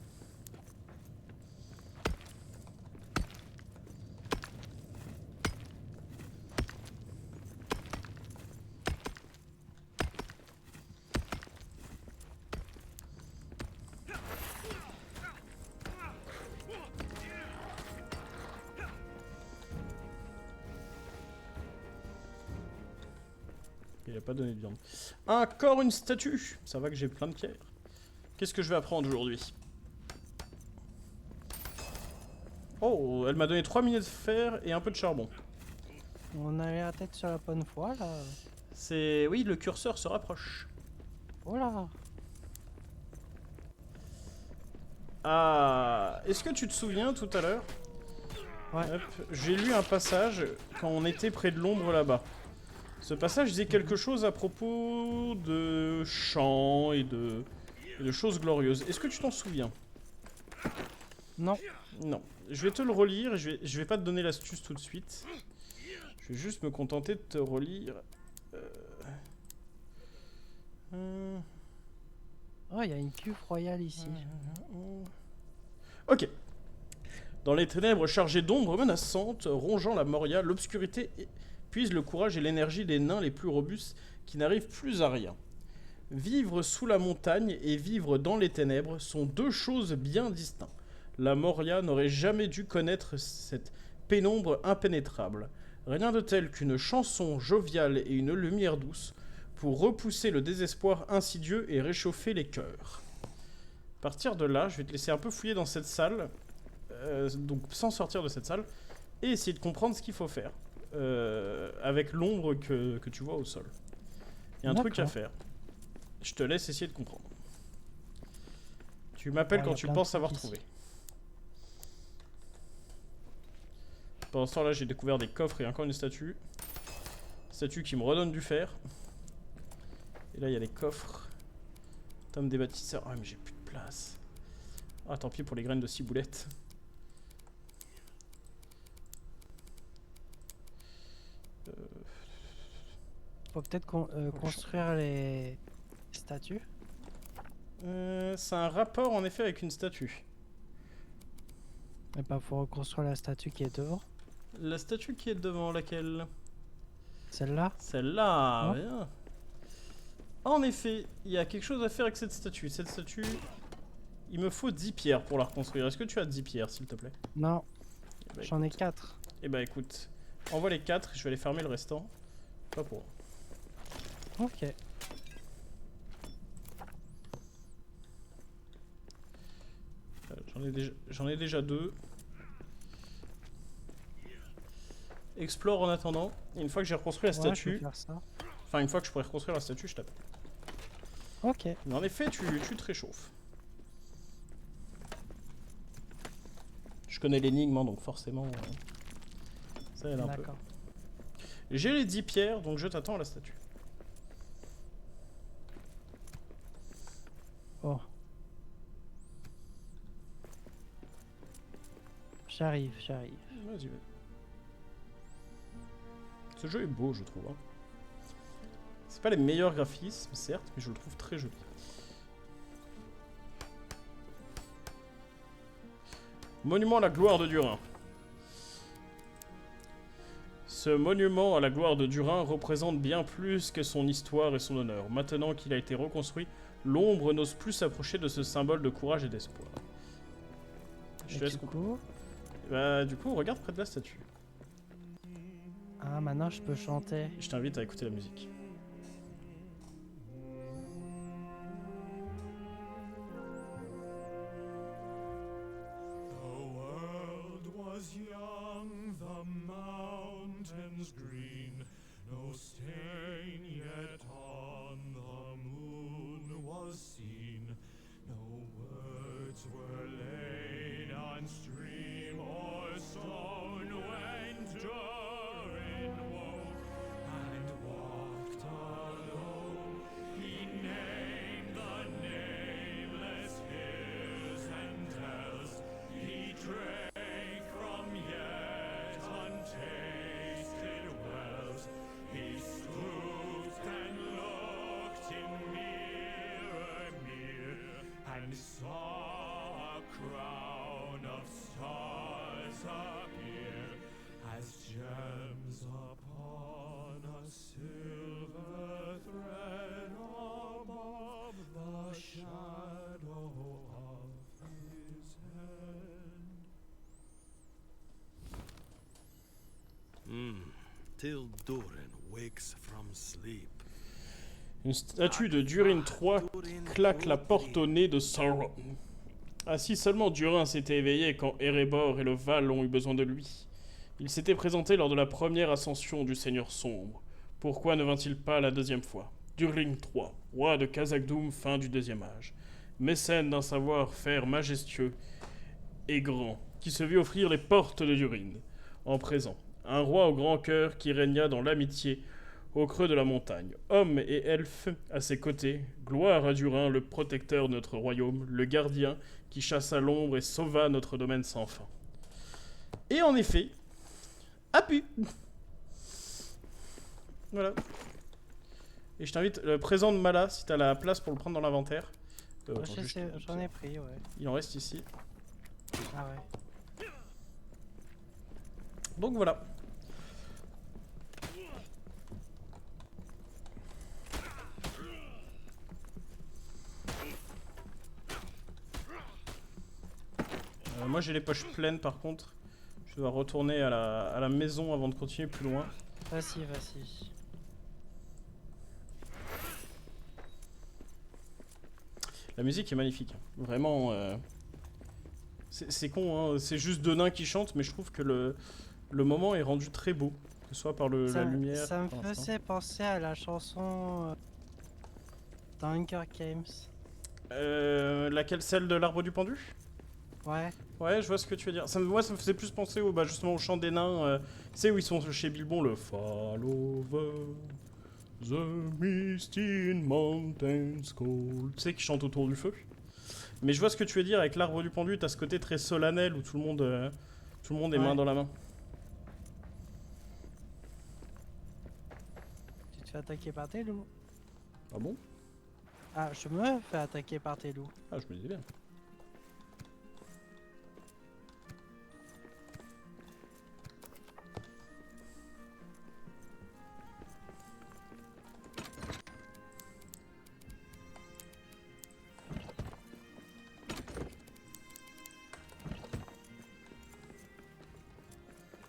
Il a pas donné de viande. Encore une statue. Ça va que j'ai plein de pierres. Qu'est-ce que je vais apprendre aujourd'hui? Oh, elle m'a donné 3 minutes de fer et un peu de charbon. On a la tête sur la bonne voie là. C'est... Oui, le curseur se rapproche. Voilà. Ah... Est-ce que tu te souviens tout à l'heure? Ouais. Hop, j'ai lu un passage quand on était près de l'ombre là-bas. Ce passage disait quelque chose à propos de chants et de choses glorieuses. Est-ce que tu t'en souviens? Non. Non. Je vais te le relire, je vais pas te donner l'astuce tout de suite. Je vais juste me contenter de te relire. Oh, il y a une cuve royale ici. Ok. Dans les ténèbres chargées d'ombres menaçantes, rongeant la Moria, l'obscurité puise le courage et l'énergie des nains les plus robustes qui n'arrivent plus à rien. Vivre sous la montagne et vivre dans les ténèbres sont deux choses bien distinctes. La Moria n'aurait jamais dû connaître cette pénombre impénétrable. Rien de tel qu'une chanson joviale et une lumière douce pour repousser le désespoir insidieux et réchauffer les cœurs. À partir de là, je vais te laisser un peu fouiller dans cette salle, donc sans sortir de cette salle, et essayer de comprendre ce qu'il faut faire avec l'ombre que tu vois au sol. Il y a un truc à faire. Je te laisse essayer de comprendre. Tu m'appelles quand tu penses avoir trouvé. Pendant ce temps-là, j'ai découvert des coffres et encore une statue. Statue qui me redonne du fer. Et là, il y a des coffres. Tome des bâtisseurs. Ah, mais j'ai plus de place. Ah, tant pis pour les graines de ciboulette. Faut peut-être construire les statues. C'est un rapport en effet avec une statue. Et bah, faut reconstruire la statue qui est devant. La statue qui est devant laquelle? Celle-là. Celle-là, Non. bien. En effet, il y a quelque chose à faire avec cette statue. Cette statue, il me faut 10 pierres pour la reconstruire. Est-ce que tu as 10 pierres, s'il te plaît? Non, Eh ben, j'en ai 4. Eh bah écoute, envoie les 4, je vais aller fermer le restant. Pas pour. Ok. J'en ai déjà 2. Explore en attendant. Et une fois que j'ai reconstruit la Ouais, je vais statue, faire ça. enfin une fois que je pourrai reconstruire la statue, je t'appelle. Ok. Mais en effet, tu te réchauffes. Je connais l'énigme, hein, donc forcément, ça aide un peu. D'accord. J'ai les 10 pierres, donc je t'attends à la statue. Oh. J'arrive. Vas-y, vas-y. Ce jeu est beau, je trouve. Hein. C'est pas les meilleurs graphismes, certes, mais je le trouve très joli. Monument à la gloire de Durin. Ce monument à la gloire de Durin représente bien plus que son histoire et son honneur. Maintenant qu'il a été reconstruit, l'ombre n'ose plus s'approcher de ce symbole de courage et d'espoir. Je te laisse comprendre. Bah, du coup, regarde près de la statue. Ah, maintenant je peux chanter. Je t'invite à écouter la musique. The world was young, the mountains green, no stain yet on the moon was seen, no words were laid on stream or stone when Durin woke and walked alone. He named the nameless hills and dells. He drank from yet untasted wells. He stooped and looked in mirror, and saw a crown of stars appear as gems upon a silver thread above the shadow of his head. Till Durin wakes from sleep. Une statue de Durin III claque la porte au nez de Sauron. Ah, si seulement Durin s'était éveillé quand Erebor et le Val ont eu besoin de lui. Il s'était présenté lors de la première ascension du Seigneur Sombre. Pourquoi ne vint-il pas la deuxième fois? Durin III, roi de Khazad-dûm, fin du deuxième âge. Mécène d'un savoir-faire majestueux et grand, qui se vit offrir les portes de Durin. En présent, un roi au grand cœur qui régna dans l'amitié au creux de la montagne. Hommes et elfes à ses côtés, gloire à Durin, le protecteur de notre royaume, le gardien qui chassa l'ombre et sauva notre domaine sans fin. Et en effet, appuie. Voilà. Et je t'invite, le présent de Mala, si t'as la place pour le prendre dans l'inventaire. J'en ai pris, ouais. Il en reste ici. Ah ouais. Donc voilà. Moi j'ai les poches pleines par contre. Je dois retourner à la maison avant de continuer plus loin. Vas-y, vas-y. La musique est magnifique. Vraiment. C'est con, hein. C'est juste deux nains qui chantent, mais je trouve que le moment est rendu très beau. Que ce soit par la lumière. Ça me par l'instant. faisait penser à la chanson dans Hunger Games. Laquelle? Celle de l'arbre du pendu? Ouais. Ouais, je vois ce que tu veux dire. Moi, ça me faisait plus penser justement au chant des nains. Tu sais, où ils sont chez Bilbon, le Fall over the misty mountains cold. Tu sais, qui chantent autour du feu. Mais je vois ce que tu veux dire avec l'arbre du pendu. T'as ce côté très solennel où tout le monde est main dans la main. Tu te fais attaquer par tes loups. Ah bon? Ah, je me fais attaquer par tes loups. Ah, je me disais bien.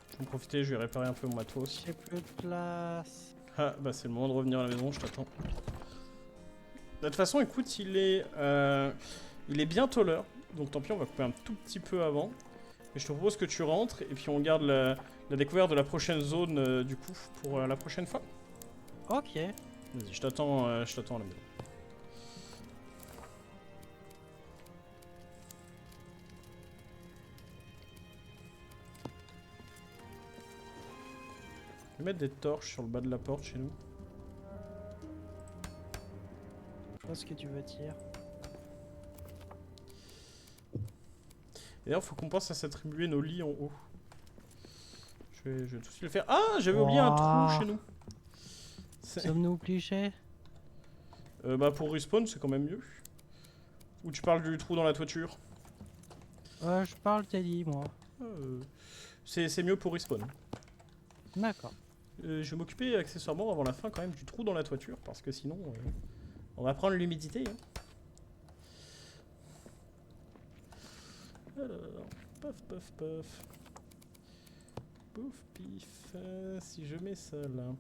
Je vais en profiter, je vais réparer un peu mon matos. J'ai plus de place. Ah, bah c'est le moment de revenir à la maison, je t'attends. De toute façon, écoute, il est bientôt l'heure. Donc tant pis, on va couper un tout petit peu avant. Et je te propose que tu rentres et puis on garde la découverte de la prochaine zone du coup pour la prochaine fois. Ok. Vas-y, je t'attends à la maison. Je vais mettre des torches sur le bas de la porte chez nous. Je vois ce que tu veux dire. D'ailleurs, faut qu'on pense à s'attribuer nos lits en haut. Je vais tout de suite le faire. Ah, j'avais oublié un trou chez nous. Sommes-nous obligés? Bah pour respawn, c'est quand même mieux. Ou tu parles du trou dans la toiture? Je parle Teddy, moi. C'est mieux pour respawn. D'accord. Je vais m'occuper accessoirement avant la fin quand même du trou dans la toiture parce que sinon on va prendre l'humidité. Hein. Alors, paf paf paf. Pouf pif. Si je mets ça là,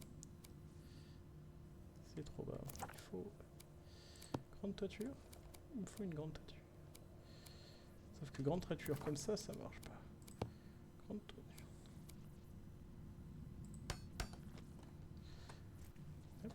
c'est trop bas. Il faut grande toiture. Il me faut une grande toiture. Sauf que grande toiture comme ça marche pas. Grande toiture. Hop.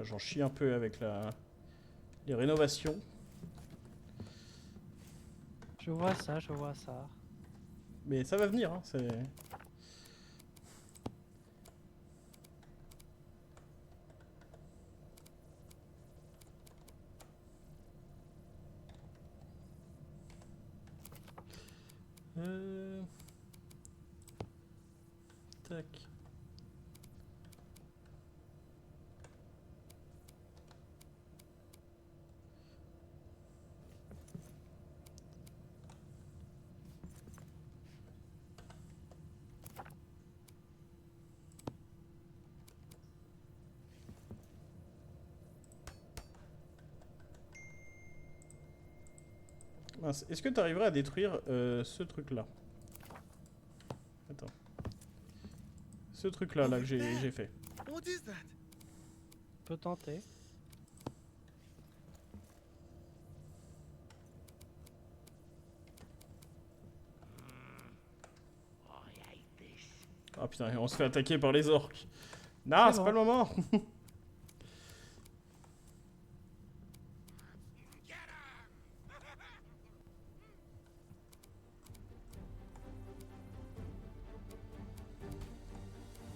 J'en chie un peu avec les rénovations. Je vois ça, je vois ça. Mais ça va venir, hein, c'est... Tac. Mince, est-ce que tu arriverais à détruire ce truc-là? Attends. Ce truc-là là, que j'ai fait. What is that? Peut tenter. Ah putain, on se fait attaquer par les orques. Non, c'est bon. pas le moment.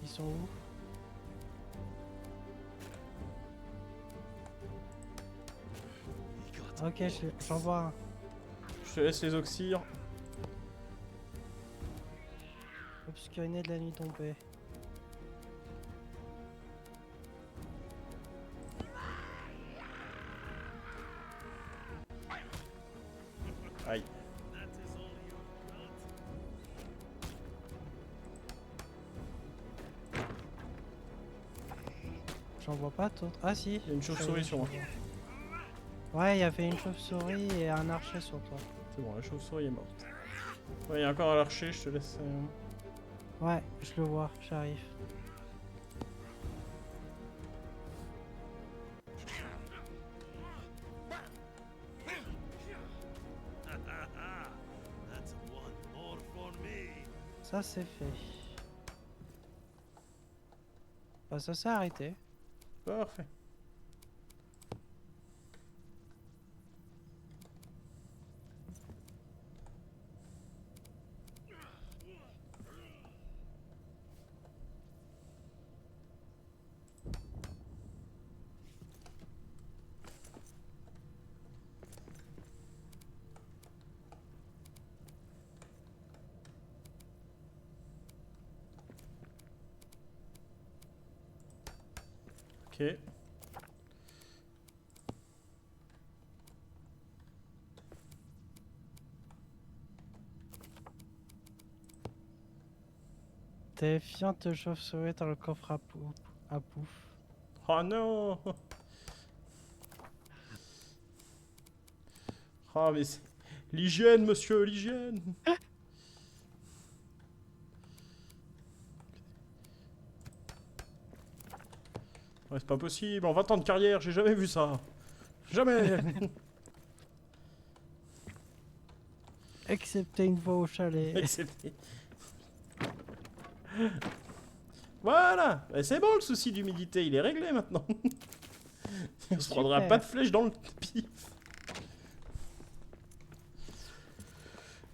Ils sont où? Ok, j'en vois un. Je te laisse les oxyres. Obscuriné de la nuit tombée. Aïe. That is all you got. J'en vois pas d'autres. Ah si. Il y a une chauve-souris sur moi. Ouais, il y avait une chauve-souris et un archer sur toi. C'est bon, la chauve-souris est morte. Ouais, il y a encore à l'archer, je te laisse... Ouais, je le vois, j'arrive. That's one more for me. Ça c'est fait. Bah ça s'est arrêté. Parfait. Ok. Défiante chauve-souris dans le coffre à bouffe. Oh non. Ah mais c'est... L'hygiène, monsieur, l'hygiène. Ouais, c'est pas possible, en 20 ans de carrière, j'ai jamais vu ça. Jamais. Excepté une fois au chalet. Excepté. Voilà, bah, c'est bon, le souci d'humidité, il est réglé maintenant. On se prendra Super. pas de flèche dans le pif.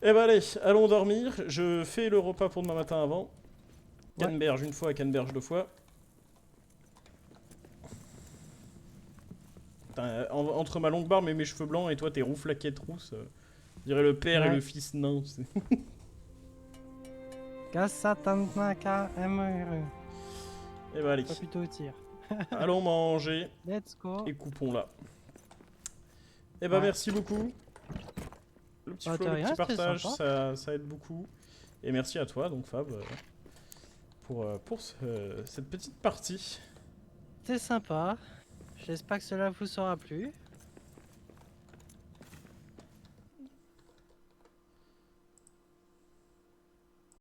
Eh ben allez, allons dormir. Je fais le repas pour demain matin avant. Ouais. Canneberge une fois, canneberge deux fois. entre ma longue barbe et mes cheveux blancs et toi tes rouflaquettes rousses. Je dirais le père et Ouais. le fils nain, tu sais. Gasatanaka MRE. Et bah allez, Pas plutôt au tir. allons manger Let's go. et coupons-la. Et bah Ouais. merci beaucoup. Le petit Bah, flow, de le rien, petit c'était partage, sympa. ça aide beaucoup. Et merci à toi, donc Fab, pour cette petite partie. C'était sympa. J'espère que cela vous aura plu.